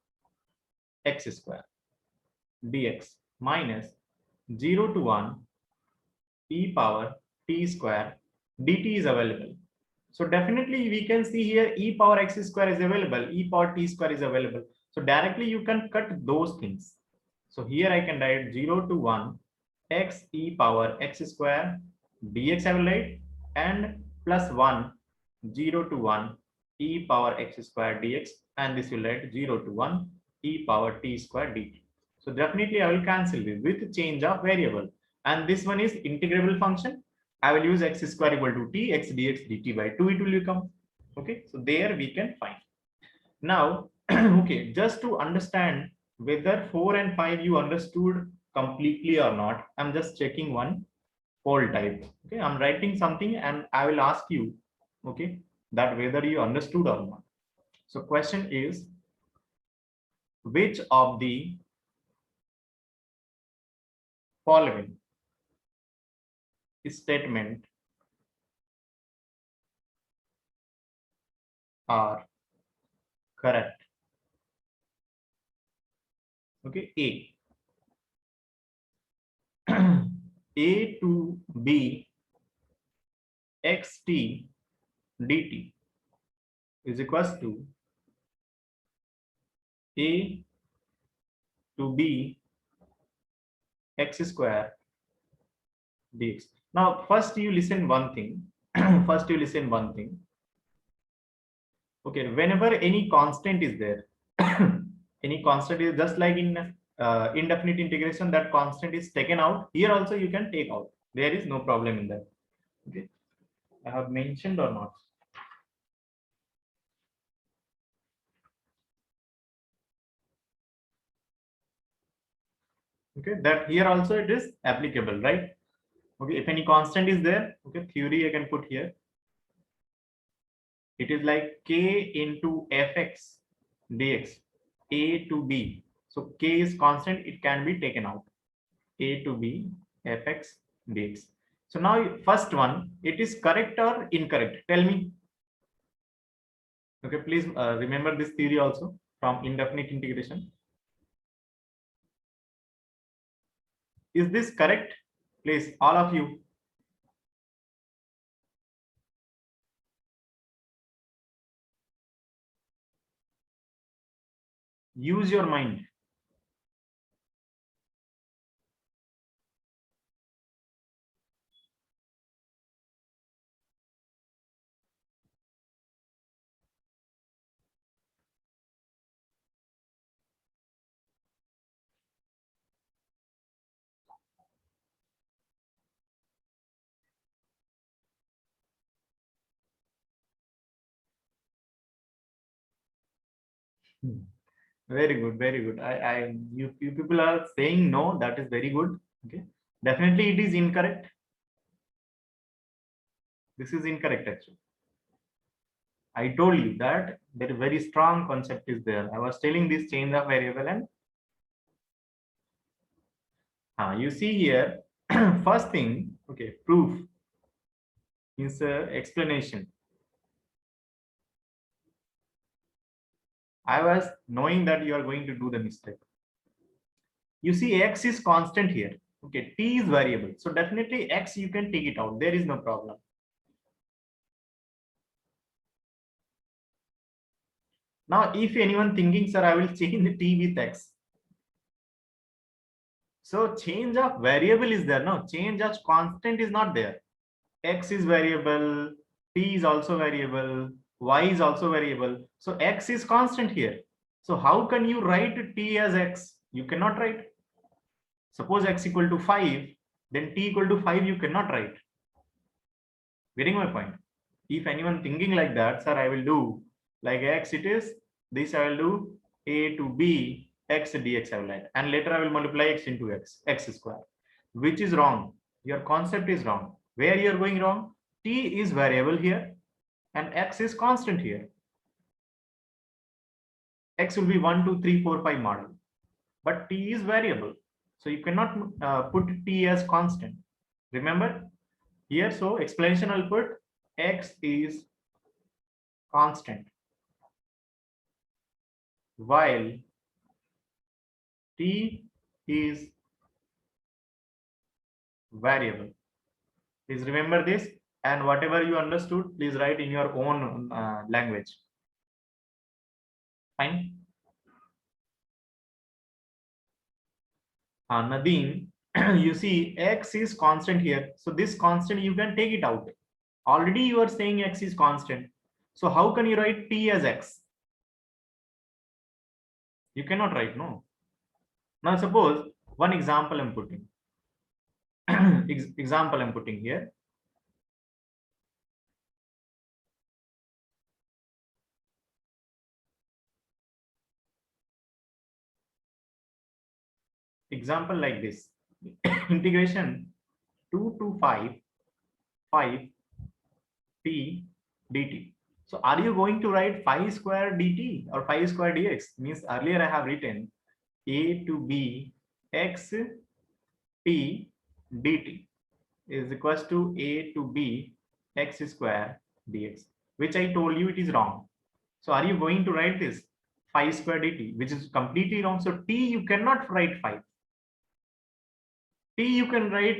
x square dx minus 0 to 1 e power t square dt is available. So definitely we can see here e power x square is available, e power t square is available. So directly you can cut those things. So here I can write 0 to 1 x e power x square dx I will write, and plus 1 0 to 1 e power x square dx, and this will write 0 to 1 e power t square dt. So definitely I will cancel this with change of variable, and this one is integrable function. I will use x square equal to t x dx dt by 2 it will become. Okay, so there we can find. Now okay, just to understand whether 4 and 5 you understood completely or not, I'm just checking one poll type. Okay, I'm writing something and I will ask you, okay, that whether you understood or not. So question is, which of the following statement are correct? Okay, a to b xt dt is equals to a to b x square dx. Now first you listen one thing. First you listen one thing. Okay, whenever any constant is there, Any constant is just like in indefinite integration, that constant is taken out. Here also you can take out. There is no problem in that. Okay, I have mentioned or not? Okay, that here also it is applicable, right? Okay, if any constant is there, okay, theory I can put here. It is like k into fx dx, a to b. So k is constant, it can be taken out. A to b fx dx. So now first one, it is correct or incorrect? Tell me. Okay, please remember this theory also from indefinite integration. Is this correct? Please, all of you. Use your mind. Hmm. Very good, very good. You people are saying no, that is very good. Okay, definitely it is incorrect. This is incorrect actually. I told you that there is very strong concept is there. I was telling this change of variable and you see here, first thing, okay, proof is explanation. I was knowing that you are going to do the mistake. You see x is constant here. Okay, t is variable. So definitely x you can take it out. There is no problem. Now, if anyone thinking, sir, I will change the t with x. So change of variable is there. No, change of constant is not there. X is variable, t is also variable, y is also variable. So x is constant here. So how can you write t as x? You cannot write. Suppose x equal to 5, then t equal to 5 you cannot write. Getting my point? If anyone thinking like that, sir, I will do like x it is, this I will do a to b x dx I will write, and later I will multiply x into x square, which is wrong. Your concept is wrong. Where you are going wrong? T is variable here and x is constant here. X will be 1, 2, 3, 4, 5 model, but t is variable. So you cannot put t as constant. Remember here, so explanation I'll put x is constant while t is variable. Please remember this, and whatever you understood, please write in your own language. Fine. Nadine, you see x is constant here. So this constant you can take it out. Already you are saying x is constant. So how can you write t as x? You cannot write, no. Now suppose one example I'm putting. Example I'm putting here. Example like this. Integration 2 to 5 t dt. So are you going to write 5 square dt or 5 square dx? Means earlier I have written a to b x t dt is equals to a to b x square dx, which I told you it is wrong. So are you going to write this 5 square dt, which is completely wrong? So t you cannot write 5. T you can write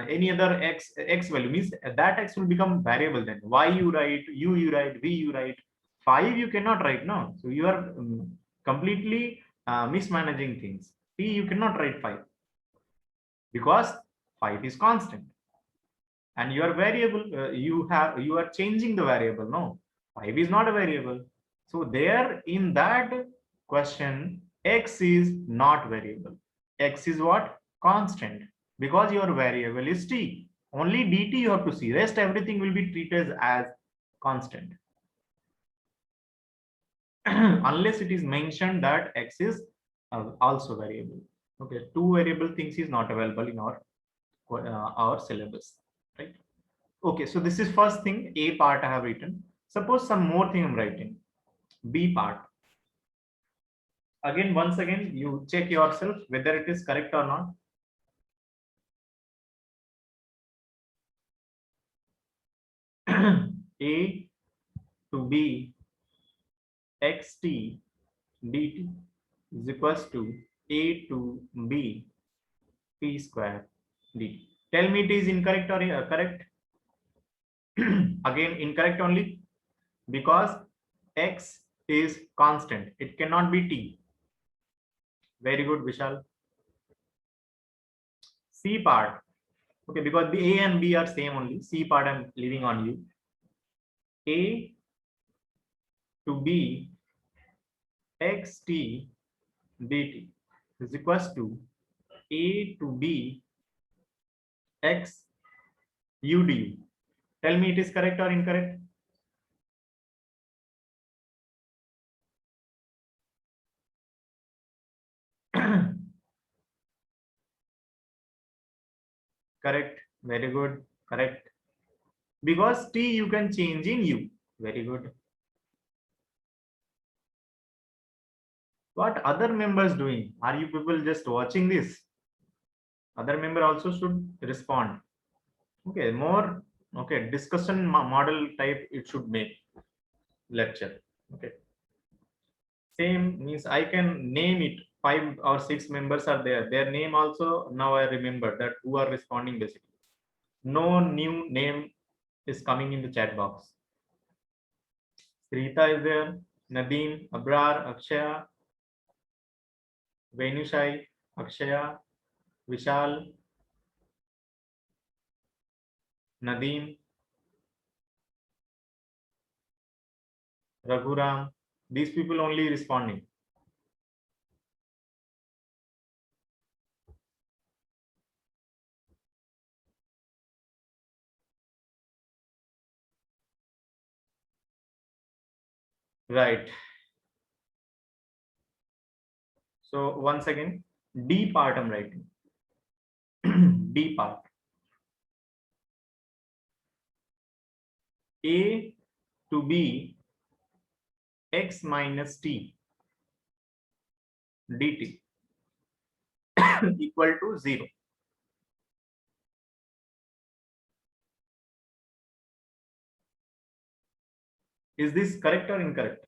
any other x value, means that x will become variable. Then y you write, u you write, v you write, 5 you cannot write, no. So you are completely mismanaging things. T you cannot write 5 because 5 is constant and your variable you are changing the variable. No, 5 is not a variable. So there in that question X is not variable. X is what? Constant. Because your variable is t. Only dt you have to see. Rest everything will be treated as constant. Unless it is mentioned that x is also variable. Okay, two variable things is not available in our syllabus, right? Okay, so this is first thing. A part I have written. Suppose some more thing I'm writing. B part. Again, once again, you check yourself whether it is correct or not. A to B xt dt is equals to A to B p square dt. Tell me it is incorrect or correct? Again, incorrect only because x is constant. It cannot be t. Very good, Vishal. C part. Okay, because the A and B are same only. C part I'm leaving on you. A to B xt dt is equals to A to B x u du. Tell me it is correct or incorrect? Correct. Very good. Correct. Because t you can change in u. Very good. What other members doing? Are you people just watching this? Other member also should respond. Okay, more. Okay, discussion model type it should make lecture. Okay. Same means I can name it. 5 or 6 members are there. Their name also now I remember that who are responding basically. No new name is coming in the chat box. Srita is there. Nadeem, Abrar, Akshaya, Venushai, Akshaya, Vishal, Nadeem, Raghuram. These people only responding. Right. So once again, D part I'm writing. D part. A to B x minus t dt equal to 0. Is this correct or incorrect?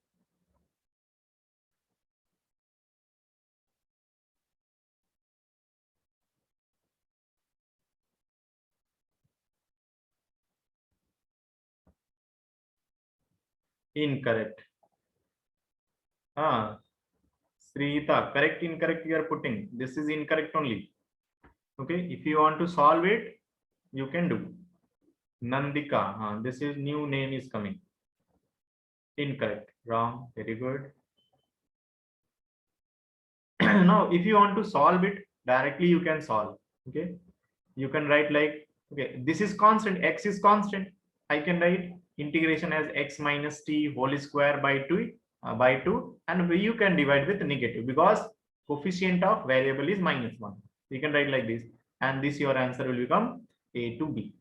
Incorrect. Ah, Srita, correct, incorrect you are putting. This is incorrect only. Okay, if you want to solve it, you can do. Nandika, this is new name is coming. Incorrect, wrong, very good. Now, if you want to solve it directly, you can solve. Okay, you can write like, okay, this is constant, x is constant. I can write integration as x minus t whole square by 2, and you can divide with negative because coefficient of variable is -1. You can write like this, and this your answer will become a to b.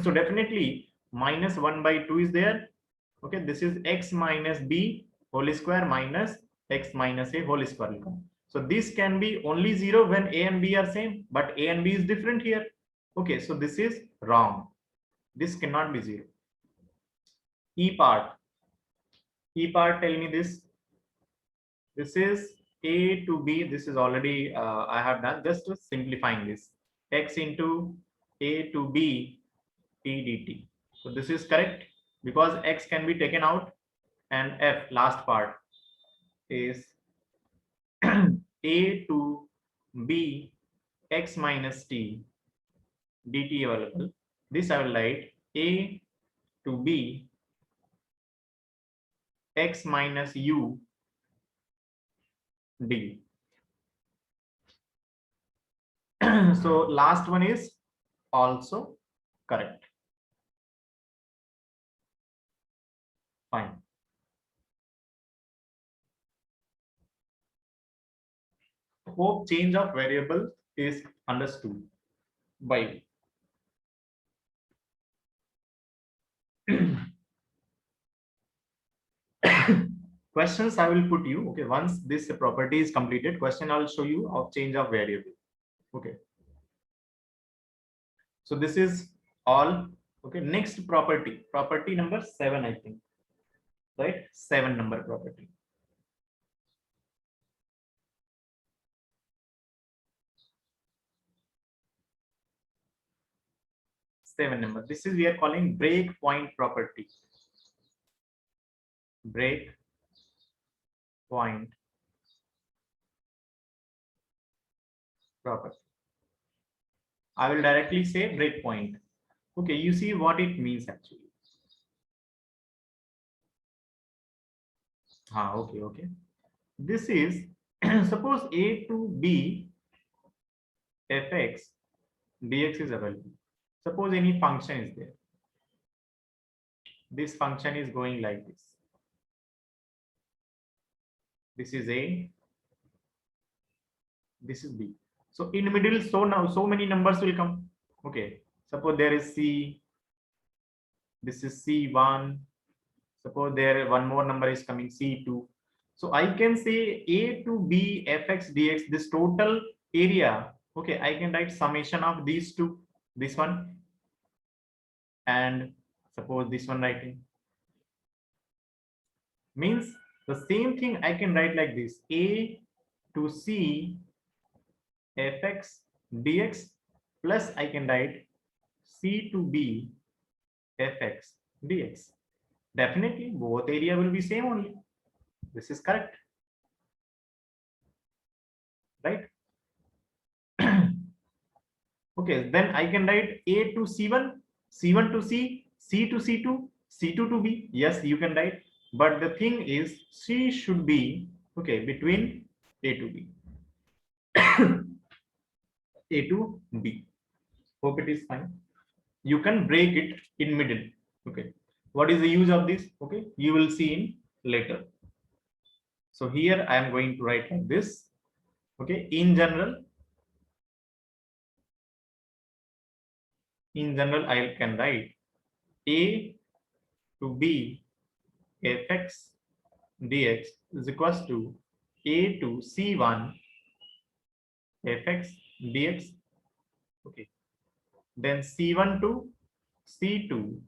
So definitely -1/2 is there. Okay, this is x minus b whole square minus x minus a whole square. So this can be only 0 when a and b are same, but a and b is different here. Okay, so this is wrong. This cannot be 0. E part. E part, tell me this. This is a to b. This is already I have done. Just simplifying this. X into a to b t dt. So this is correct because x can be taken out, and f last part is a to b x minus t dt available. This I will write a to b x minus u d. So last one is also correct. Fine. Hope change of variable is understood by questions I will put you. Okay, once this property is completed, question I will show you of change of variable. Okay, so this is all. Okay, next property number 7, I think, right? 7 number property. Seven number. This is we are calling breakpoint property. Break point property. I will directly say breakpoint. Okay, you see what it means actually. Okay. This is suppose a to b fx dx is available. Suppose any function is there. This function is going like this. This is a, this is b. So in middle, so now so many numbers will come. Okay, suppose there is c, this is c1. Suppose there one more number is coming c2. So I can say a to b fx dx, this total area. Okay, I can write summation of these two, this one, and suppose this one writing. Means the same thing I can write like this: a to c fx dx plus I can write c to b fx dx. Definitely both area will be same only. This is correct, right? Okay, then I can write a to c1, c1 to c, c to c2, c2 to b. Yes, you can write, but the thing is c should be okay between a to b. A to b. Hope it is fine. You can break it in middle. Okay, what is the use of this? Okay, you will see in later. So here I am going to write like this. Okay, in general I can write a to b fx dx is equals to a to c1 fx dx. Okay, then c1 to c2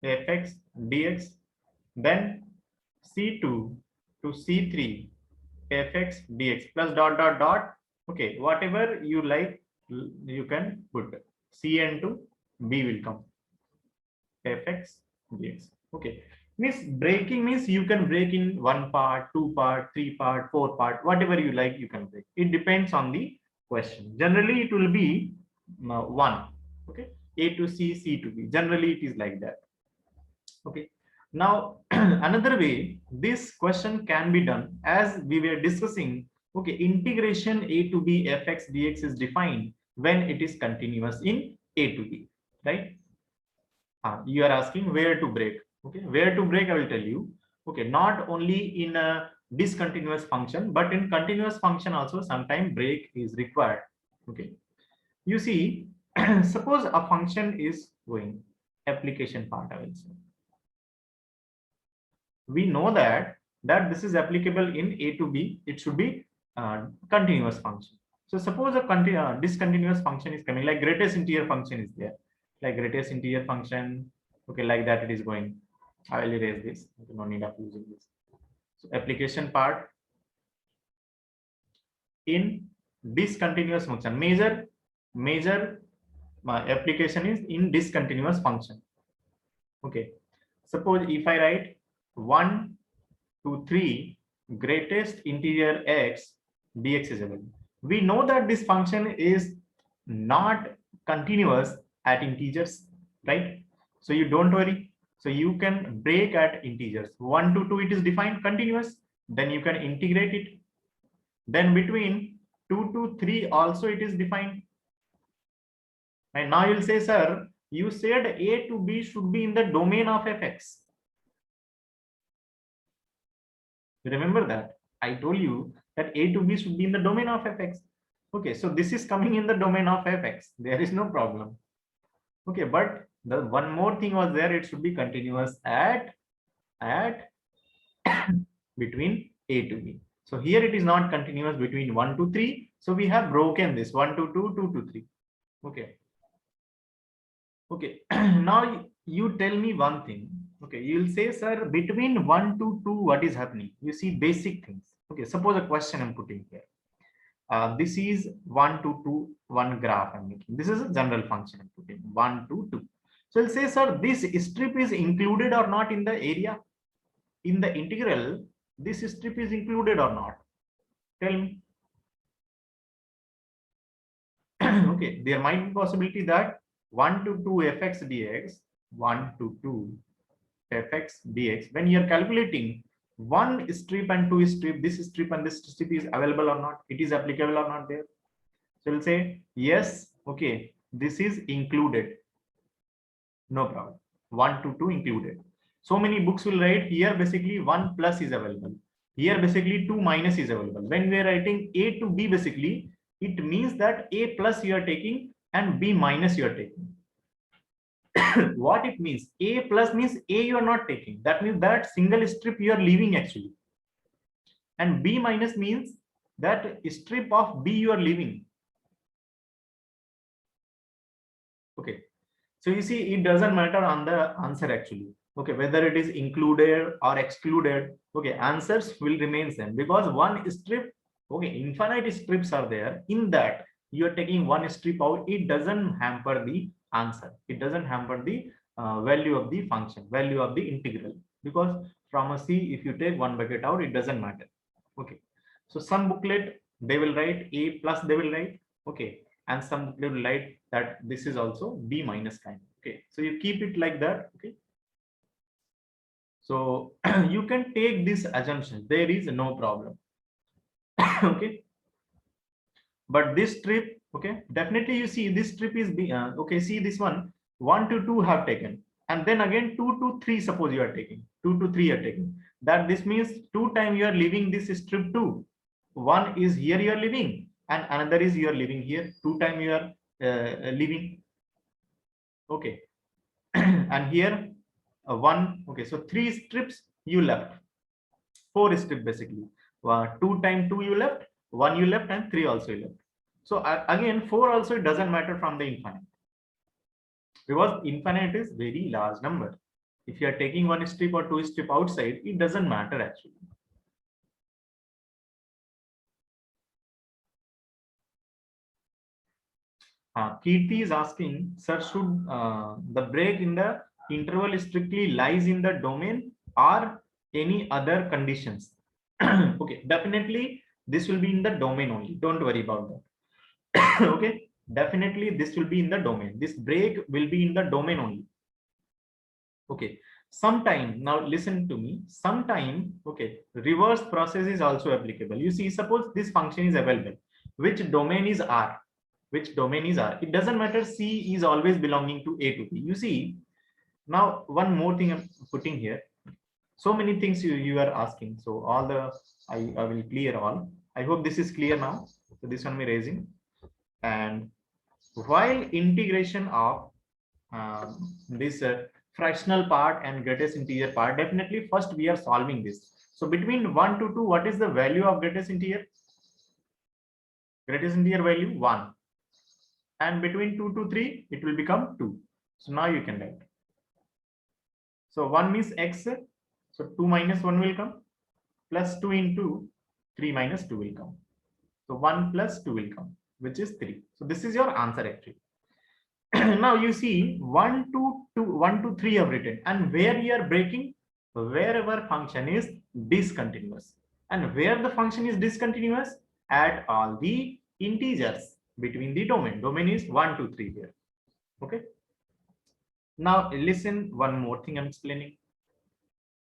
fx dx, then c2 to c3 fx dx plus dot dot dot. Okay, whatever you like you can put. C and to b will come fx dx. Okay, means breaking means you can break in one part, two part, three part, four part, whatever you like you can break. It depends on the question. Generally it will be one. Okay, a to c, c to b, generally it is like that. Okay, now another way this question can be done, as we were discussing. Okay, integration a to b fx dx is defined when it is continuous in a to b, right? You are asking where to break. Okay, where to break I will tell you. Okay, not only in a discontinuous function but in continuous function also sometime break is required. Okay, you see, suppose a function is going, application part I will say. We know that this is applicable in a to b, it should be continuous function. So suppose a discontinuous function is coming, like greatest integer function is there, like greatest integer function. Okay, like that it is going. I will erase this. No need of using this. So application part in discontinuous function, major application is in discontinuous function. Okay, suppose if I write 1 to 3 greatest integer x dx is available. We know that this function is not continuous at integers, right? So you don't worry. So you can break at integers. 1 to 2 it is defined continuous. Then you can integrate it. Then between 2 to 3 also it is defined. And now you'll say, sir, you said A to B should be in the domain of fx. Remember that I told you that A to B should be in the domain of fx. Okay, so this is coming in the domain of fx. There is no problem. Okay, but the one more thing was there. It should be continuous at between A to B. So here it is not continuous between 1 to 3. So we have broken this 1 to 2, 2 to 3. Okay. Okay. Now you tell me one thing. Okay. You'll say, sir, between 1 to 2, what is happening? You see basic things. Okay. Suppose a question I'm putting here. This is 1 to 2, one graph I'm making. This is a general function I'm putting 1 to 2. So I'll say, sir, this strip is included or not in the area? In the integral, this strip is included or not? Tell me. Okay, there might be possibility that 1 to 2 fx dx, 1 to 2 fx dx, when you're calculating one strip and two strip, this strip and this strip is available or not, it is applicable or not there. So we'll say yes, okay, this is included, no problem, 1 to 2 included. So many books will write here basically 1 plus is available, here basically 2 minus is available. When we are writing A to B, basically it means that A plus you are taking and B minus you are taking. What it means, A plus means A you are not taking, that means that single strip you are leaving actually, and B minus means that strip of B you are leaving. Okay, so you see it doesn't matter on the answer actually. Okay, whether it is included or excluded, okay, answers will remain same, because one strip, okay, infinite strips are there, in that you are taking one strip out, it doesn't hamper the answer, it doesn't hamper the value of the function, value of the integral, because from a C if you take one bucket out, it doesn't matter. Okay, so some booklet they will write A plus, they will write, okay, and some booklet will write that this is also B minus kind. Okay, so you keep it like that. Okay, so you can take this assumption, there is no problem. Okay, but this strip, okay, definitely you see this strip is okay, see this one, 1 to 2 have taken, and then again 2 to 3, suppose you are taking 2 to 3 are taking, that this means 2 times you are leaving this strip 2, one is here you are leaving and another is you are leaving here, 2 times you are leaving. Okay, and here one, okay, so 3 strips you left, 4 strip basically, 2 times 2 you left, 1 you left, and 3 also you left. So again 4 also, it doesn't matter from the infinite, because infinite is very large number. If you are taking one strip or 2 strip outside, it doesn't matter actually. Kirti is asking, sir, should the break in the interval strictly lies in the domain or any other conditions? Okay, definitely this will be in the domain only, don't worry about that. Okay, definitely this will be in the domain, this break will be in the domain only. Okay, sometime, now listen to me, sometime, okay, reverse process is also applicable. You see, suppose this function is available, which domain is R, which domain is R, it doesn't matter, C is always belonging to A to B. You see, now one more thing I'm putting here, so many things you are asking, so all the I will clear all. I hope this is clear now. So this one we're raising, and while integration of this fractional part and greatest integer part, definitely first we are solving this. So between 1 to 2, what is the value of greatest integer? Greatest integer value 1, and between 2 to 3 it will become 2. So now you can write, so 1 means x, so 2 minus 1 will come, plus 2 into 3 minus 2 will come, so 1 plus 2 will come, which is 3. So this is your answer actually. Now you see 1 to 3 have written, and where you are breaking, wherever function is discontinuous, and where the function is discontinuous, at all the integers between the domain is 1 to 3 here. Okay, now listen, one more thing I'm explaining,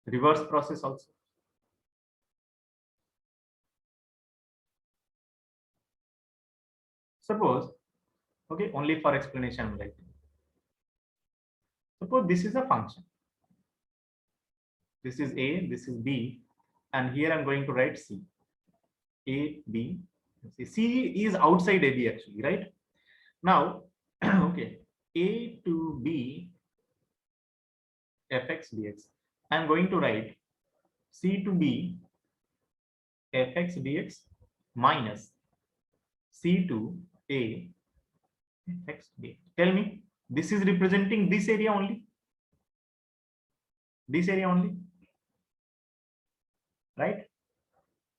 reverse process also. Suppose, okay, only for explanation I'm writing. Suppose this is a function. This is A, this is B, and here I'm going to write C. A, B, C is outside AB actually, right? Now, okay, A to B fx dx. I'm going to write C to B fx dx minus C to A fx dx. Tell me, this is representing this area only? This area only, right?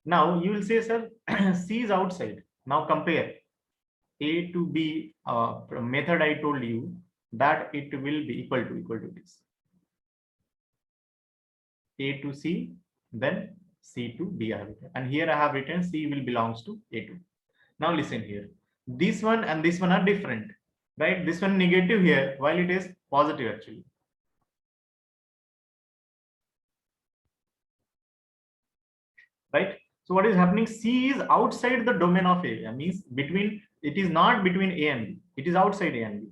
Now you will say, sir, C is outside. Now compare A to B method. I told you that it will be equal to this. A to C, then C to B I have written. And here I have written C will belongs to A2. Now listen here. This one and this one are different, right? This one negative here, while it is positive actually. Right? So what is happening? C is outside the domain of A. That means between, it is not between A and B. It is outside A and B.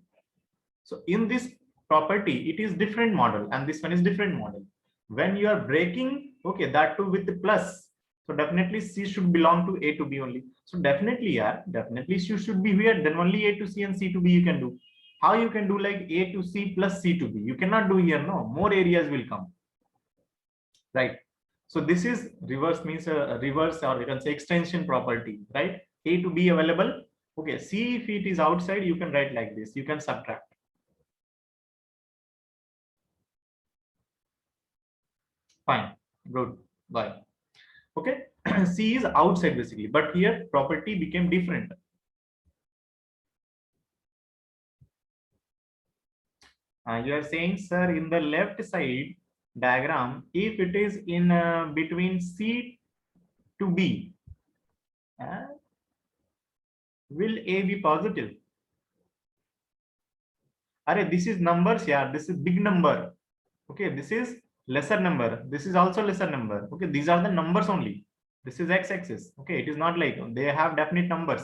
So in this property, it is different model, and this one is different model. When you are breaking, okay, that too with the plus, so definitely C should belong to A to B only. So definitely, yeah, definitely C should be here. Then only A to C and C to B you can do. How you can do like A to C plus C to B? You cannot do here. No, more areas will come. Right. So this is reverse, means a reverse, or you can say extension property, right? A to B available. Okay, C if it is outside, you can write like this. You can subtract. Fine, good, bye. Okay, C is outside basically, but here property became different. You are saying, sir, in the left side diagram, if it is in between C to B, will A be positive? Are this is numbers, yeah, this is big number. Okay, this is lesser number. This is also lesser number. Okay, these are the numbers only. This is x-axis. Okay, it is not like they have definite numbers.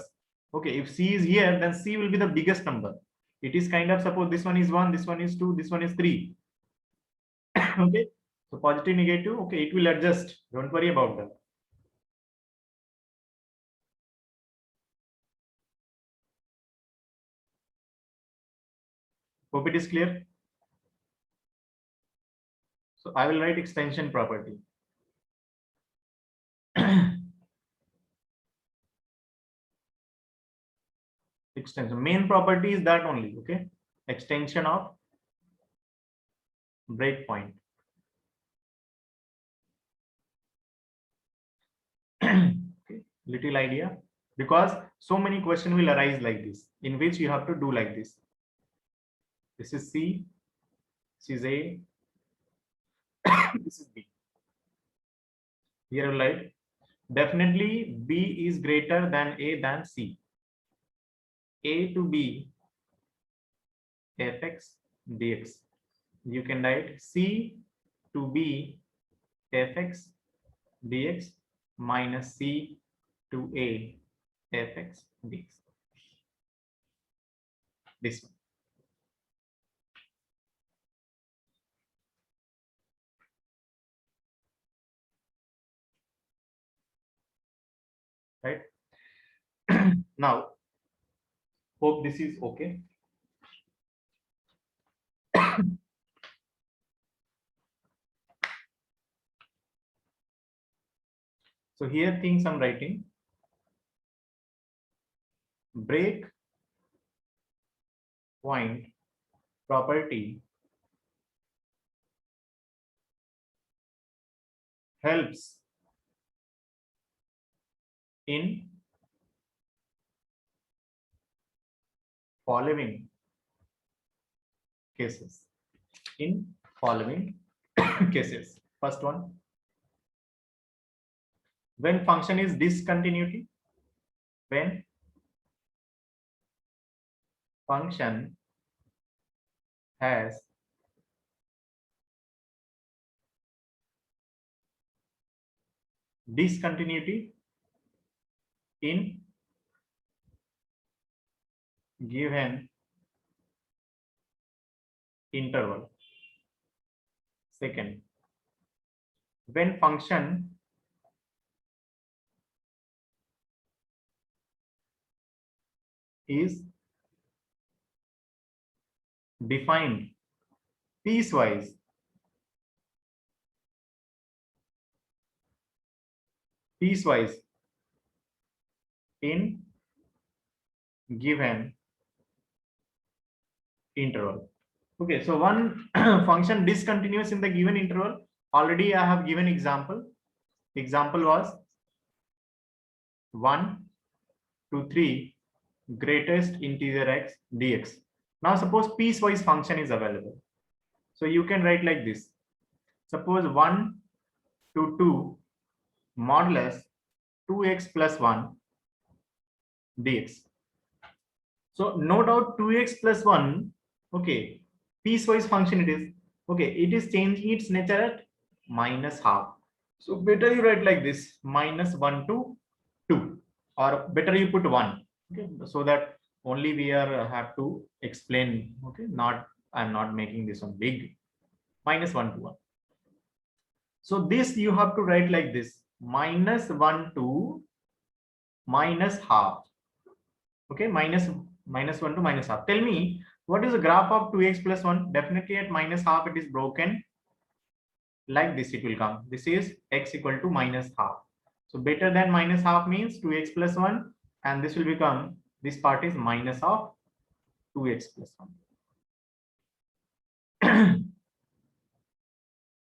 Okay, if C is here, then C will be the biggest number. It is kind of, suppose this one is 1, this one is 2, this one is 3. Okay, so positive, negative. Okay, it will adjust. Don't worry about that. Hope it is clear. So I will write extension property. Extension main property is that only. Okay, extension of breakpoint. Okay, little idea, because so many questions will arise like this, in which you have to do like this. This is C, this is A, this is B. Here like definitely B is greater than A than C. A to B fx dx. You can write C to B fx dx minus C to A fx dx. This one. Right? Now, hope this is okay. So here things I'm writing. Break point property helps in following cases. In following cases. First one, when function is discontinuity, when function has discontinuity in given interval. Second, when function is defined piecewise in given interval. Okay, so one function discontinuous in the given interval. Already I have given example. Example was 1 to 3 greatest integer x dx. Now suppose piecewise function is available. So you can write like this. Suppose 1 to 2 modulus 2x plus 1 dx. So no doubt 2x plus 1, okay, piecewise function it is. Okay, it is changing its nature at minus half. So better you write like this, minus 1 to 2, or better you put 1, okay, so that only we are have to explain, okay, not I'm not making this one big, minus 1 to 1. So this you have to write like this, minus 1 to minus half. Okay, minus 1 to minus half. Tell me, what is the graph of 2x plus 1? Definitely at minus half it is broken. Like this it will come. This is x equal to minus half. So better than minus half means 2x plus 1, and this will become, this part is minus of 2x plus 1.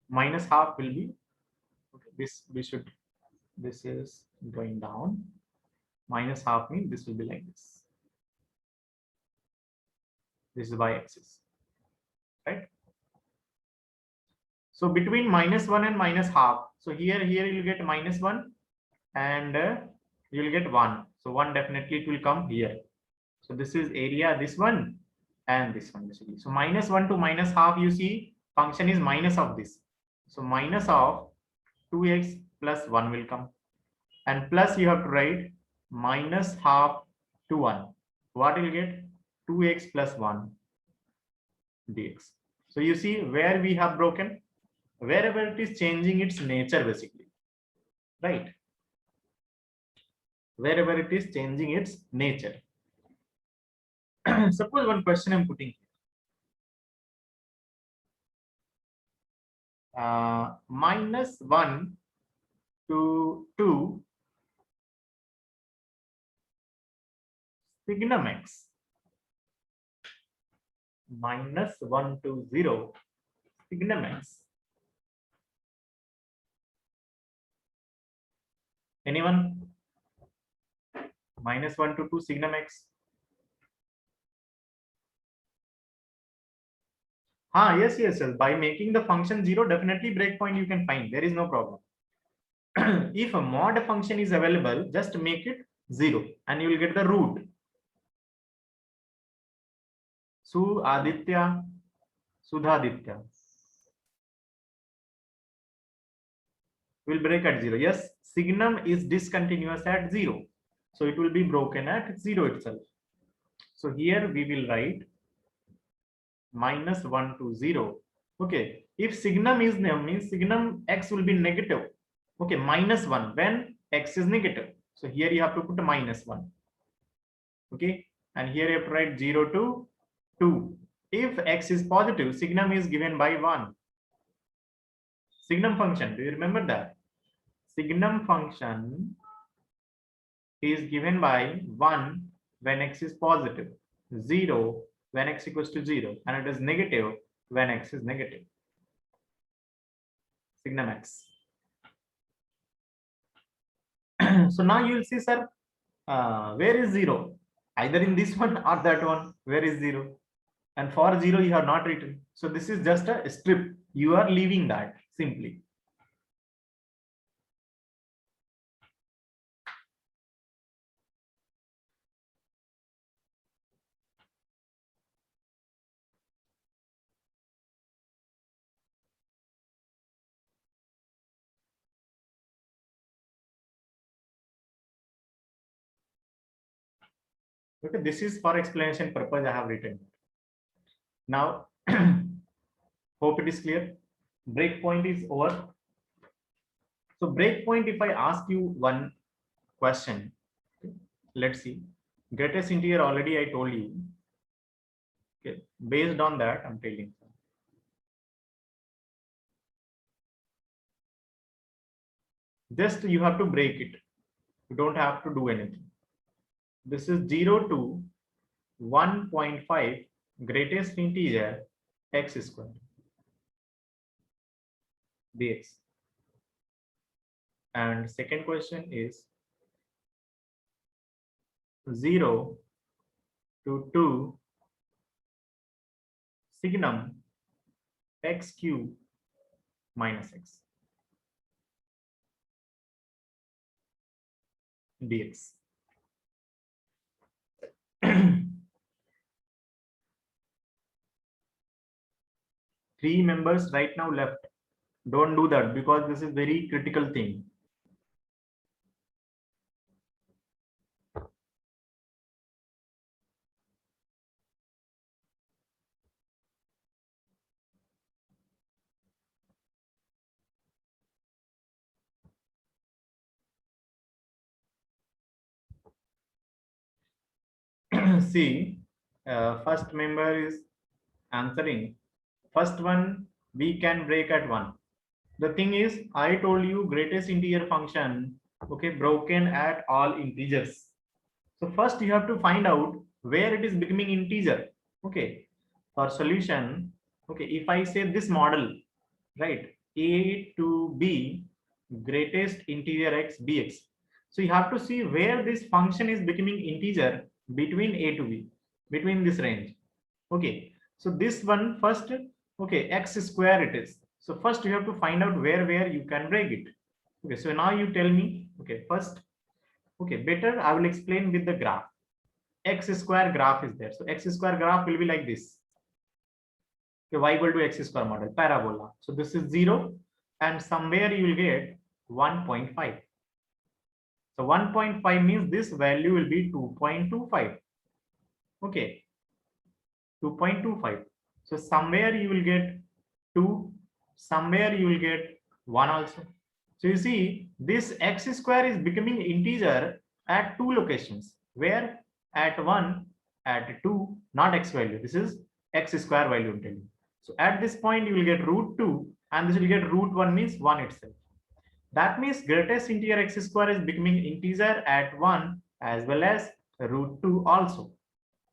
Minus half will be, okay, this is going down. Minus half means this will be like this. This is y-axis, right? So between minus 1 and minus half, so here you'll get minus 1 and you'll get 1. So 1 definitely it will come here. So this is area, this one and this one basically. So minus 1 to minus half, you see function is minus of this. So minus of 2x plus 1 will come, and plus you have to write minus half to 1. What will you get? 2x plus 1 dx. So you see where we have broken, wherever it is changing its nature basically, right? Wherever it is changing its nature. Suppose one question I'm putting here. Minus 1 to 2 signum x, minus 1 to 0 signum x. Anyone? Minus 1 to 2 signum x. Yes. By making the function 0, definitely breakpoint you can find. There is no problem. If a mod function is available, just make it 0 and you will get the root. Sudhaditya. Will break at 0. Yes, signum is discontinuous at 0. So it will be broken at 0 itself. So here we will write minus 1 to 0. Okay, if signum is name means signum x will be negative. Okay, minus 1 when x is negative. So here you have to put a minus 1. Okay, and here you have to write 0 to 2. If x is positive, signum is given by 1. Signum function, do you remember that? Signum function is given by 1 when x is positive, 0 when x equals to 0, and it is negative when x is negative. Signum x. So now you will see, sir, where is 0? Either in this one or that one. Where is 0? And for 0 you have not written. So this is just a strip. You are leaving that simply. Okay, this is for explanation purpose I have written. Now, hope it is clear. Breakpoint is over. So breakpoint, if I ask you one question, okay, let's see. Greatest integer already I told you. Okay, based on that, I'm telling. Just you have to break it. You don't have to do anything. This is 0 to 1.5 greatest integer x squared dx. And second question is 0 to 2 signum x cube minus x dx. Three members right now left. Don't do that because this is very critical thing. See, first member is answering. First one we can break at 1. The thing is, I told you greatest integer function, okay, broken at all integers. So first you have to find out where it is becoming integer. Okay, for solution, okay, if I say this model, right, a to b greatest integer x dx. So you have to see where this function is becoming integer between a to b, between this range. Okay, so this one first, okay, x square it is. So first you have to find out where you can break it. Okay, so now you tell me, okay, first, okay, better I will explain with the graph. X square graph is there. So x square graph will be like this. Okay, y equal to x square model, parabola. So this is 0 and somewhere you will get 1.5. So 1.5 means this value will be 2.25. Okay, 2.25. So somewhere you will get 2, somewhere you will get 1 also. So you see this x square is becoming integer at 2 locations. Where? At 1, at 2, not x value. This is x square value I'm telling you. So at this point you will get root 2 and this will get root 1 means 1 itself. That means greatest integer x square is becoming integer at 1 as well as root 2 also.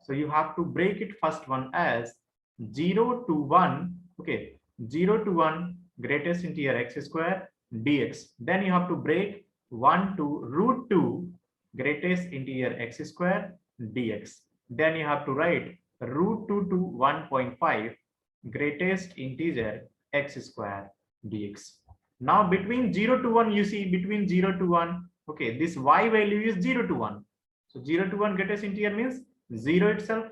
So you have to break it first one as 0 to 1, okay, 0 to 1 greatest integer x square dx. Then you have to break 1 to root 2 greatest integer x square dx. Then you have to write root 2 to 1.5 greatest integer x square dx. Now between 0 to 1, you see between 0 to 1, okay, this y value is 0 to 1. So 0 to 1 greatest integer means 0 itself.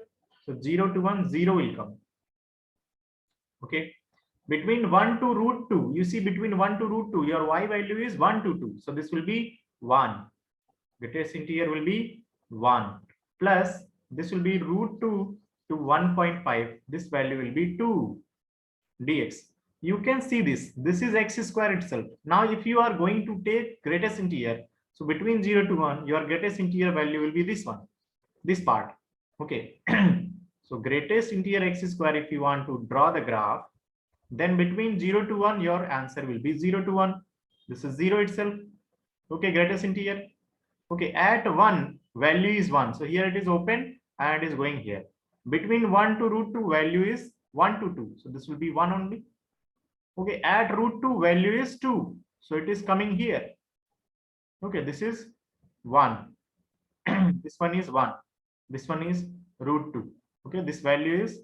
So 0 to 1, 0 will come. Okay. Between 1 to root 2, you see between 1 to root 2, your y value is 1 to 2. So this will be 1. Greatest integer will be 1. Plus this will be root 2 to 1.5. This value will be 2 dx. You can see this. This is x square itself. Now if you are going to take greatest integer, so between 0 to 1, your greatest integer value will be this one, this part. Okay. So greatest integer x square, if you want to draw the graph, then between 0 to 1 your answer will be 0 to 1. This is 0 itself. Okay, greatest integer. Okay, at 1 value is 1, so here it is open and it is going here. Between 1 to root 2 value is 1 to 2, so this will be 1 only. Okay, at root 2 value is 2, so it is coming here. Okay, this is 1. This one is 1, this one is root 2. Okay, this value is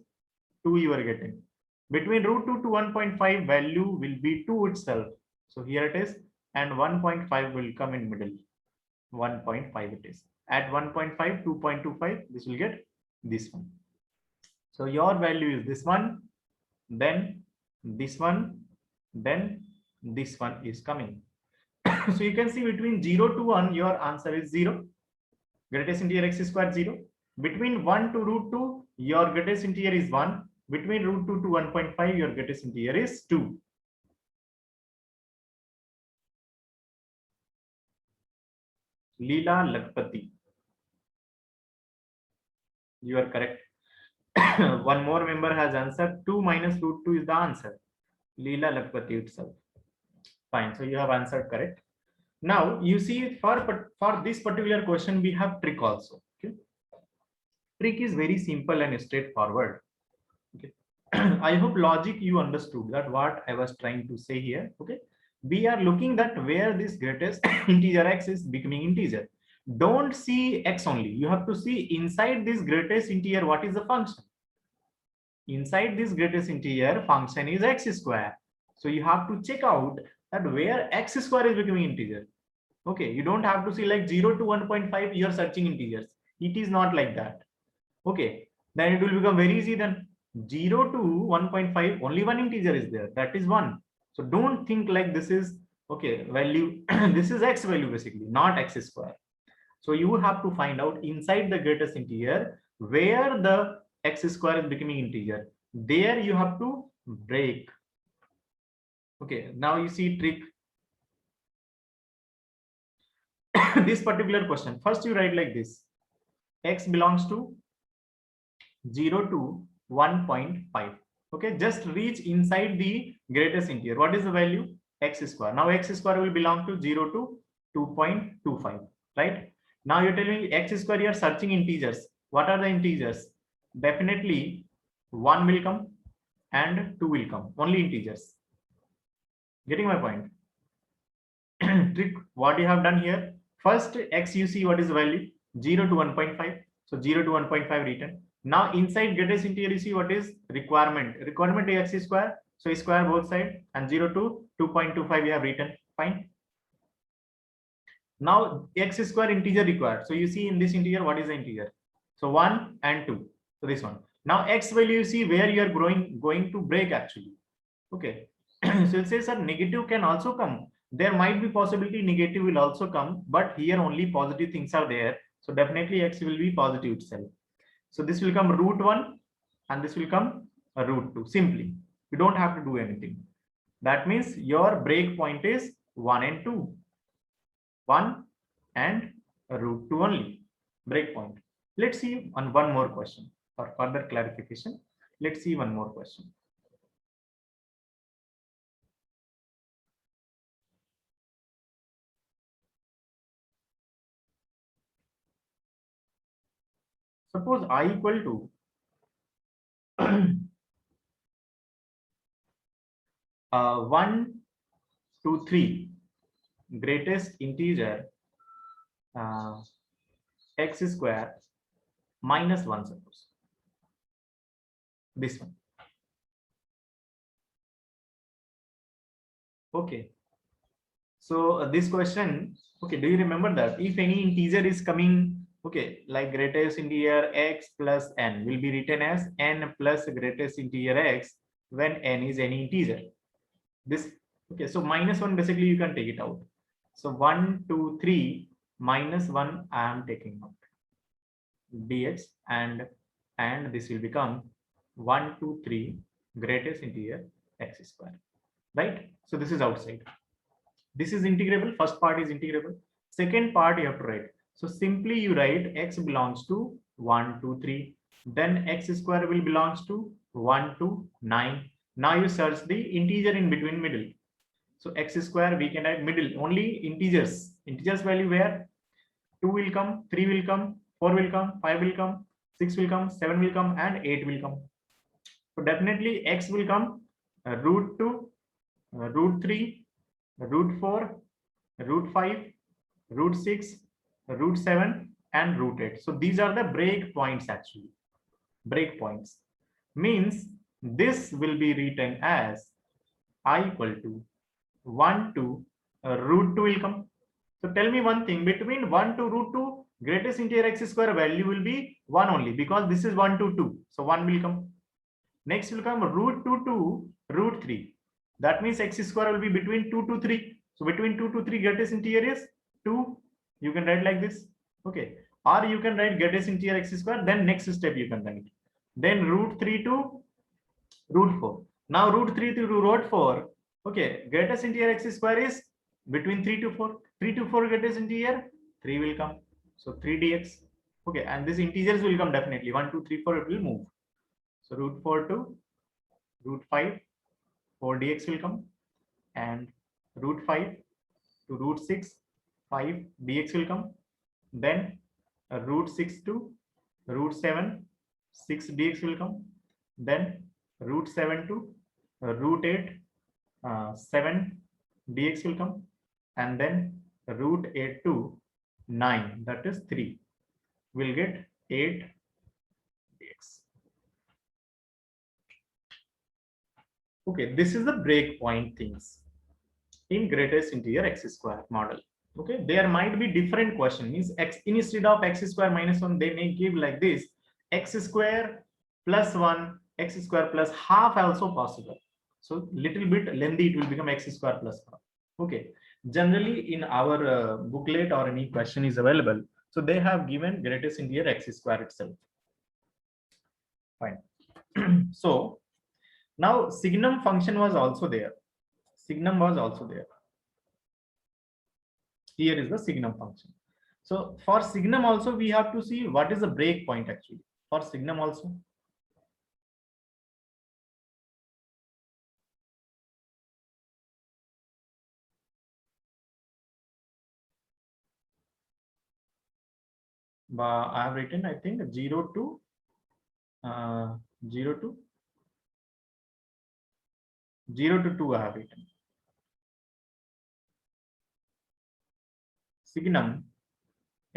2 you are getting. Between root 2 to 1.5 value will be 2 itself. So here it is, and 1.5 will come in middle. 1.5 it is. At 1.5, 2.25, this will get this one. So your value is this one, then this one, then this one is coming. So you can see between 0 to 1, your answer is 0. Greatest integer x square 0. Between 1 to root 2, your greatest integer is 1. Between root 2 to 1.5, your greatest integer is 2. Leela Lakpati. You are correct. One more member has answered 2 minus root 2 is the answer. Leela Lakpati itself. Fine. So you have answered correct. Now you see for this particular question, we have trick also. Okay. Trick is very simple and straightforward. Okay. I hope logic you understood that what I was trying to say here. Okay. We are looking at where this greatest integer x is becoming integer. Don't see x only. You have to see inside this greatest integer what is the function. Inside this greatest integer function is x square. So you have to check out that where x square is becoming integer. Okay, you don't have to see like 0 to 1.5 you're searching integers. It is not like that. Okay, then it will become very easy. Then 0 to 1.5 only one integer is there, that is 1. So don't think like this is okay value this is x value basically, not x square. So you have to find out inside the greatest integer where the x square is becoming integer. There you have to break. Okay, now you see trick. This particular question, first you write like this: x belongs to 0 to 1.5. Okay, just reach inside the greatest integer. What is the value? X square. Now x square will belong to 0 to 2.25, right? Now you're telling me x square, you're searching integers. What are the integers? Definitely 1 will come and 2 will come, only integers. Getting my point? Trick, what you have done here, first x you see what is the value? 0 to 1.5. So 0 to 1.5 written. Now inside greatest integer you see what is requirement. Requirement is x square. So square both side, and 0 to 2.25 we have written. Fine. Now x square integer required. So you see in this integer what is the integer? So 1 and 2. So this one. Now x value you see where you are going to break actually. Okay. So it says a negative can also come. There might be possibility negative will also come, but here only positive things are there. So definitely x will be positive itself. So this will come root 1 and this will come a root 2 simply. You don't have to do anything. That means your break point is 1 and 2. 1 and root 2 only. Break point. Let's see on one more question for further clarification. Let's see one more question. Suppose I equal to 1 to 3 greatest integer x square minus 1, suppose this one. Okay, so this question, okay, do you remember that if any integer is coming, okay, like greatest integer x plus n will be written as n plus greatest integer x when n is any integer. This, okay, so minus 1 basically you can take it out. So 1 2 3 minus 1 I am taking out dx, and this will become 1 2 3 greatest integer x square, right? So this is outside. This is integrable. First part is integrable. Second part you have to write. So simply you write x belongs to 1 2 3, then x square will belongs to 1 to 9. Now you search the integer in between middle. So x square we can write middle only integers. Integers value where 2 will come, 3 will come, 4 will come, 5 will come, 6 will come, 7 will come, and 8 will come. So definitely x will come root 2, root 3, root 4, root 5, root 6, root 7, and root 8. So these are the break points actually. Break points means this will be written as I equal to 1 to root 2 will come. So tell me one thing, between 1 to root 2, greatest integer x square value will be 1 only, because this is 1 to 2. So 1 will come. Next will come root 2 to root 3. That means x square will be between 2 to 3. So between 2 to 3 greatest integer is 2. You can write like this. Okay. or you can write greatest integer x square, then next step you can write. Then root 3 to root 4. Now root 3 to root 4. Okay, greatest integer x square is between 3 to 4. 3 to 4 greatest integer, 3 will come. So 3 dx. Okay, and these integers will come definitely. 1, 2, 3, 4, it will move. So root 4 to root 5, 4 dx will come. And root 5 to root 6, 5 dx will come. Then root 6 to root 7, 6 dx will come. Then root 7 to root 8, 7 dx will come. And then root 8 to 9, that is 3, will get 8 dx. Okay, this is the breakpoint things in greatest integer x square model. Okay, there might be different question, means x instead of x square minus 1, they may give like this: x square plus 1, x square plus half also possible. So little bit lengthy, it will become x square plus 1. Okay, generally in our booklet or any question is available, so they have given greatest integer x square itself. Fine. So now signum function was also there. Signum was also there. Here is the signum function. So for signum also we have to see what is the breakpoint actually for signum also. I have written, I think 0 to 0 to 0 to 2 I have written. Signum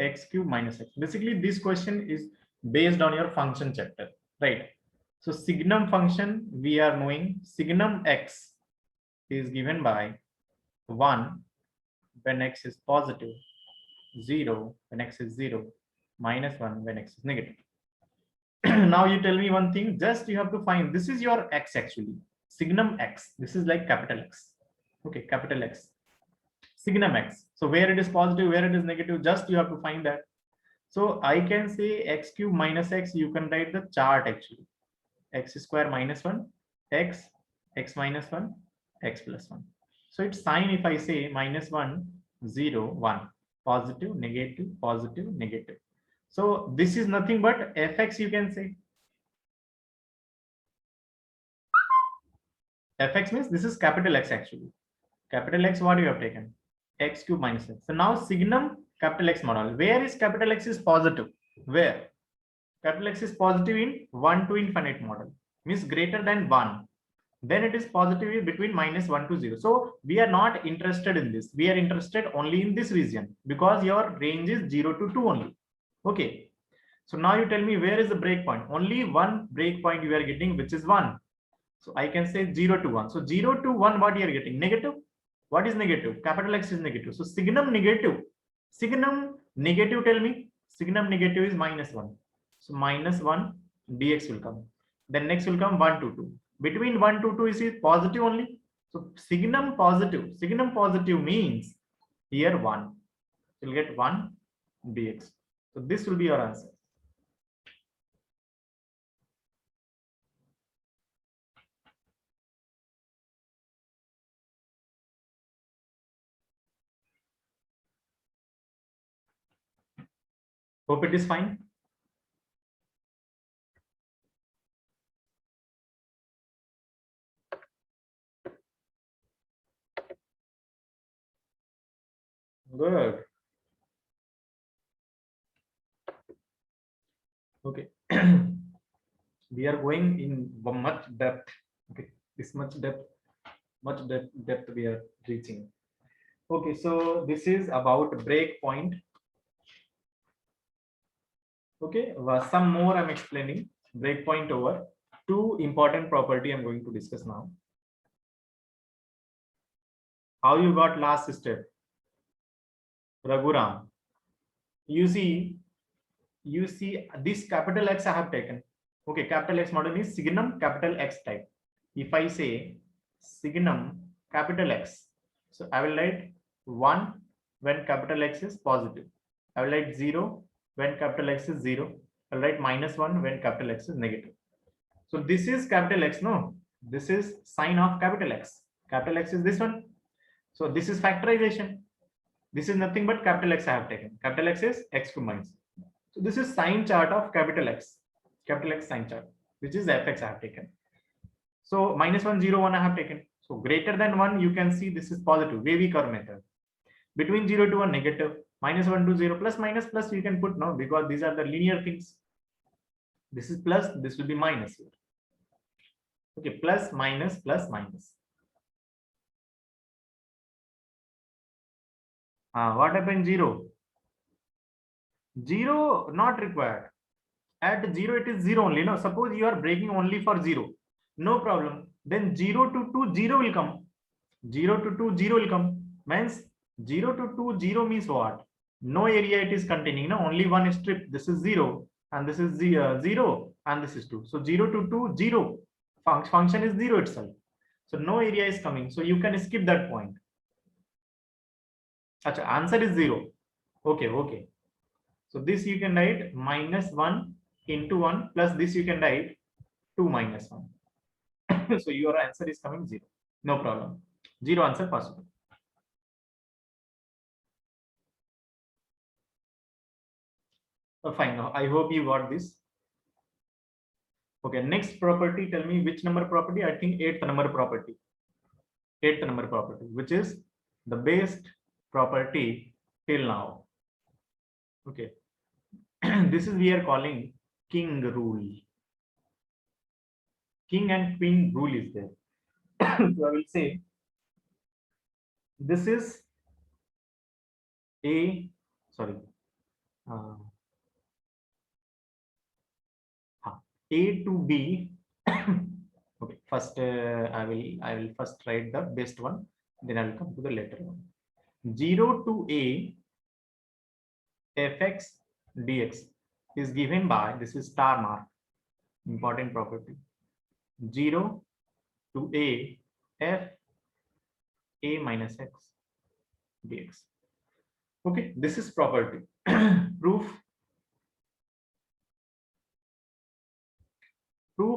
x cube minus x. Basically this question is based on your function chapter, right? So signum function we are knowing signum x is given by 1 when x is positive, 0 when x is 0, minus 1 when x is negative. Now you tell me one thing, just you have to find, this is your x actually, signum x, this is like capital X. Okay, capital X, signum x. So where it is positive, where it is negative, just you have to find that. So I can say x cube minus x, you can write the chart actually, x square minus 1, x, x minus 1, x plus 1. So it's sign, if I say minus 1, 0, 1, positive, negative, positive, negative. So this is nothing but fx, you can say. Fx means this is capital X actually. Capital X, what you have taken? X cube minus x. So now signum capital X model. Where is capital X is positive? Where? Capital X is positive in 1 to infinite model. Means greater than 1. Then it is positive between minus 1 to 0. So we are not interested in this. We are interested only in this region because your range is 0 to 2 only. Okay. So now you tell me where is the breakpoint? Only one breakpoint you are getting, which is 1. So I can say 0 to 1. So 0 to 1, what you are getting? Negative. What is negative? Capital X is negative. So signum negative. Signum negative, tell me. Signum negative is minus 1. So minus 1 dx will come. Then next will come 1 to 2. Between 1 to 2 is positive only. So signum positive. Signum positive means here 1. You'll get 1 dx. So this will be your answer. Hope it is fine. Good. Okay. We are going in much depth. Okay, this much depth we are reaching. Okay, so this is about breakpoint. Okay, some more I'm explaining. Breakpoint over. Two important property I'm going to discuss now. How you got last step, Raghuram? You see this capital X I have taken. Okay, capital X model is signum capital X type. If I say signum capital X, so I will write 1 when capital X is positive. I will write 0 when capital X is 0. I'll write -1 when capital X is negative. So this is capital X, no? This is sign of capital X. Capital X is this one. So this is factorization. This is nothing but capital X I have taken. Capital X is x cube minus. So this is sign chart of capital X. Capital X sign chart, which is fx I have taken. So -1, 0, 1 I have taken. So greater than 1, you can see this is positive, wavy curve method. Between 0 to 1, negative. -1 to 0, plus minus plus you can put no, because these are the linear things. This is plus, this will be minus here. Okay, plus minus plus minus. What happened? 0. 0 not required. At 0 it is 0 only. No, suppose you are breaking only for 0. No problem. Then 0 to 2, 0 will come. 0 to 2, 0 will come. Means 0 to 2, 0 means what? No area it is containing. No, only one strip. This is 0 and this is 0 and this is 2. So 0 to 2, 0. Function is 0 itself. So no area is coming. So you can skip that point. Achha, answer is 0. Okay, okay. So this you can write -1 into 1 plus this you can write 2 minus 1. So your answer is coming 0. No problem. 0 answer possible. Fine. Now I hope you got this. Okay, next property. Tell me which number property? I think 8th number property. 8th number property, which is the best property till now. Okay. This is we are calling king rule. King and queen rule is there. So I will say this is A, sorry, A to B. Okay, first I will first write the best one, then I will come to the later one. 0 to A fx dx is given by, this is star mark, important property. 0 to A f A minus x dx. Okay, this is property. Proof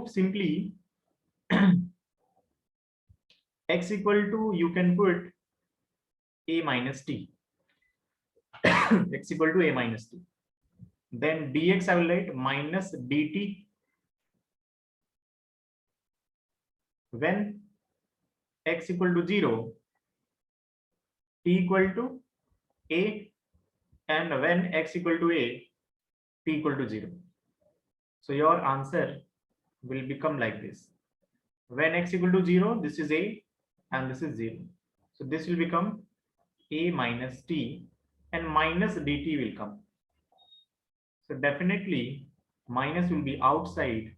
simply x equal to, you can put A minus t. X equal to A minus t. Then dx I will write minus dt when x equal to 0, t equal to A, and when x equal to A, t equal to 0. So your answer will become like this. When x equal to 0, this is A and this is 0. So this will become A minus t and minus dt will come. So definitely minus will be outside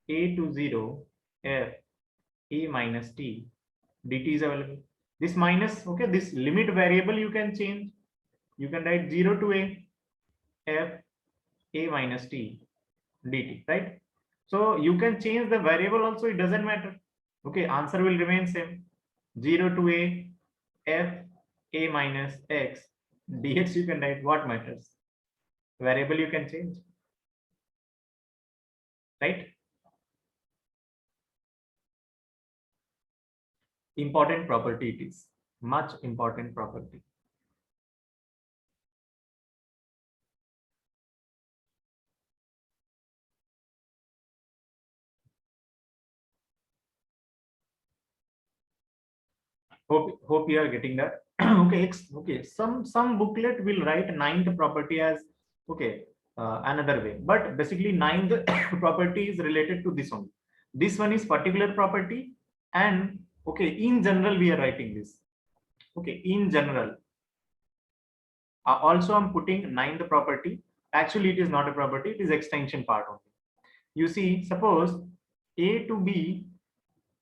A to 0 f A minus t dt is available. This minus, okay, this limit variable you can change. You can write 0 to A f A minus t dt, right? So you can change the variable also, it doesn't matter. Okay, answer will remain same. 0 to A f A minus x dx you can write, what matters? Variable you can change, right? Important property it is, much important property. Hope you are getting that. Okay, okay, some booklet will write 9th property as, okay, another way, but basically 9th property is related to this one. This one is particular property, and okay, in general we are writing this. Okay, in general. Also I'm putting 9th property. Actually it is not a property, it is extension part only. You see, suppose A to B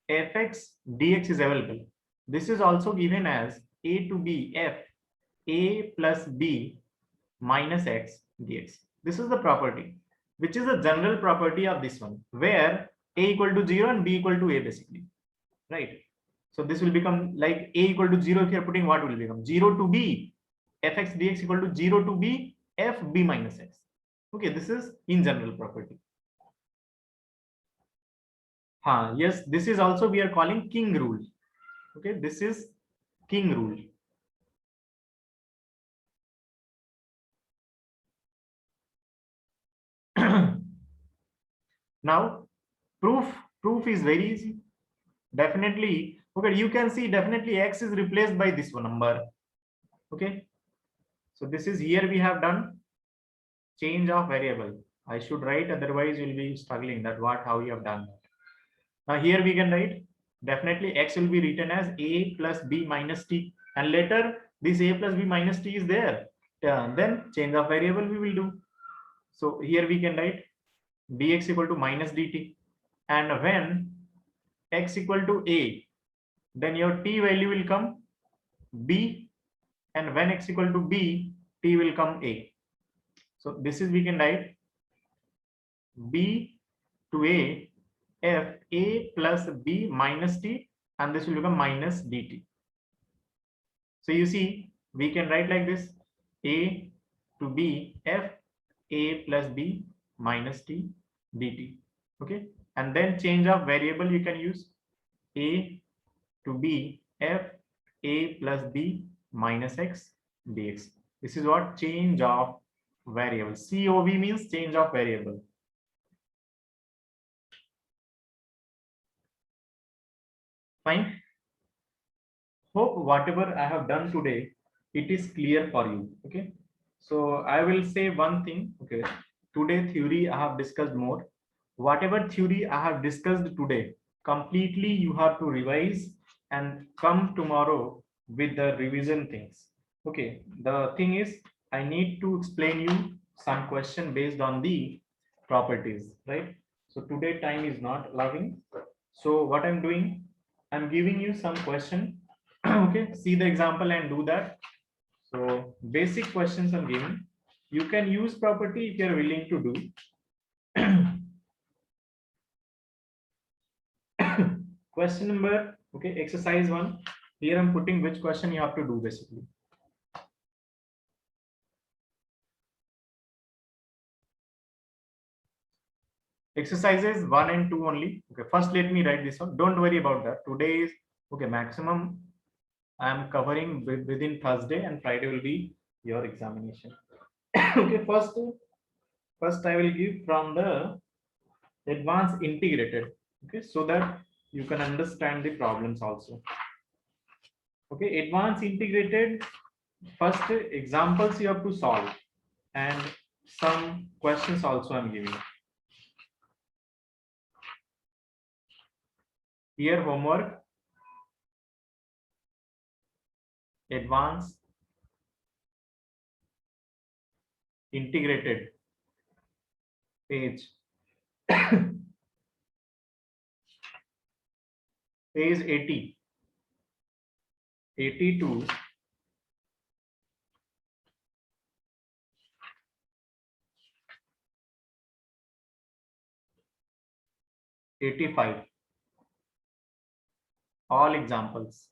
fx dx is available. This is also given as A to B f A plus B minus x dx. This is the property, which is a general property of this one, where A equal to 0 and B equal to A basically, right? So this will become like A equal to 0. If you are putting, what will become 0 to B fx dx equal to 0 to B f B minus x. Okay, this is in general property. Yes, this is also we are calling king rule. Okay, this is king rule. Now, proof is very easy. Definitely, okay, you can see definitely x is replaced by this one number. Okay, so this is here we have done change of variable. I should write, otherwise you'll be struggling that what how you have done that. Now here we can write definitely x will be written as a plus b minus t, and later this a plus b minus t is there. Then change of variable we will do. So here we can write dx equal to minus dt, and when x equal to a, then your t value will come b, and when x equal to b, t will come a. So this is we can write b to a f a plus b minus t, and this will become minus dt. So you see we can write like this, a to b f a plus b minus t dt. Okay, and then change of variable you can use a to b f a plus b minus x dx. This is what change of variable. COV means change of variable. Fine. Hope whatever I have done today, it is clear for you. Okay, so I will say one thing. Okay, today theory I have discussed more. Whatever theory I have discussed today, completely you have to revise and come tomorrow with the revision things. Okay, the thing is I need to explain you some question based on the properties, right? So today time is not allowing. So what I'm doing, I'm giving you some question. Okay, see the example and do that. So basic questions I'm giving. You can use property if you're willing to do. Question number, okay, exercise 1. Here I'm putting which question you have to do basically. Exercises 1 and 2 only. Okay, first let me write this one. Don't worry about that. Today is, okay, maximum I am covering within Thursday, and Friday will be your examination. Okay, first I will give from the advanced integrated. Okay, so that you can understand the problems also. Okay, advanced integrated, first examples you have to solve, and some questions also I'm giving. Here homework, advanced integrated, page page 80 82 85, all examples.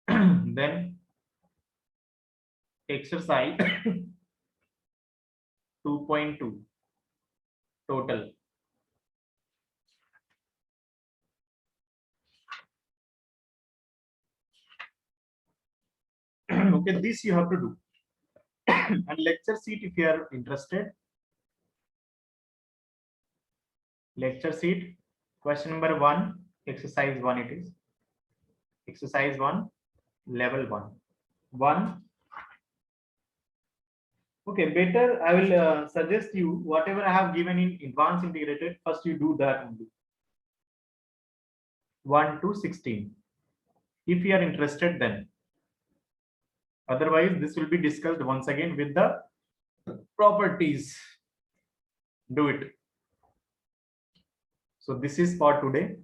Then exercise 2.2 total. Okay, this you have to do. And lecture sheet if you are interested. Lecture sheet, question number 1, exercise 1 it is. Exercise 1, level 1. 1. Okay, better I will suggest you whatever I have given in advanced integrated, first you do that only. 1 to 16. If you are interested, then. Otherwise, this will be discussed once again with the properties. Do it. So this is for today.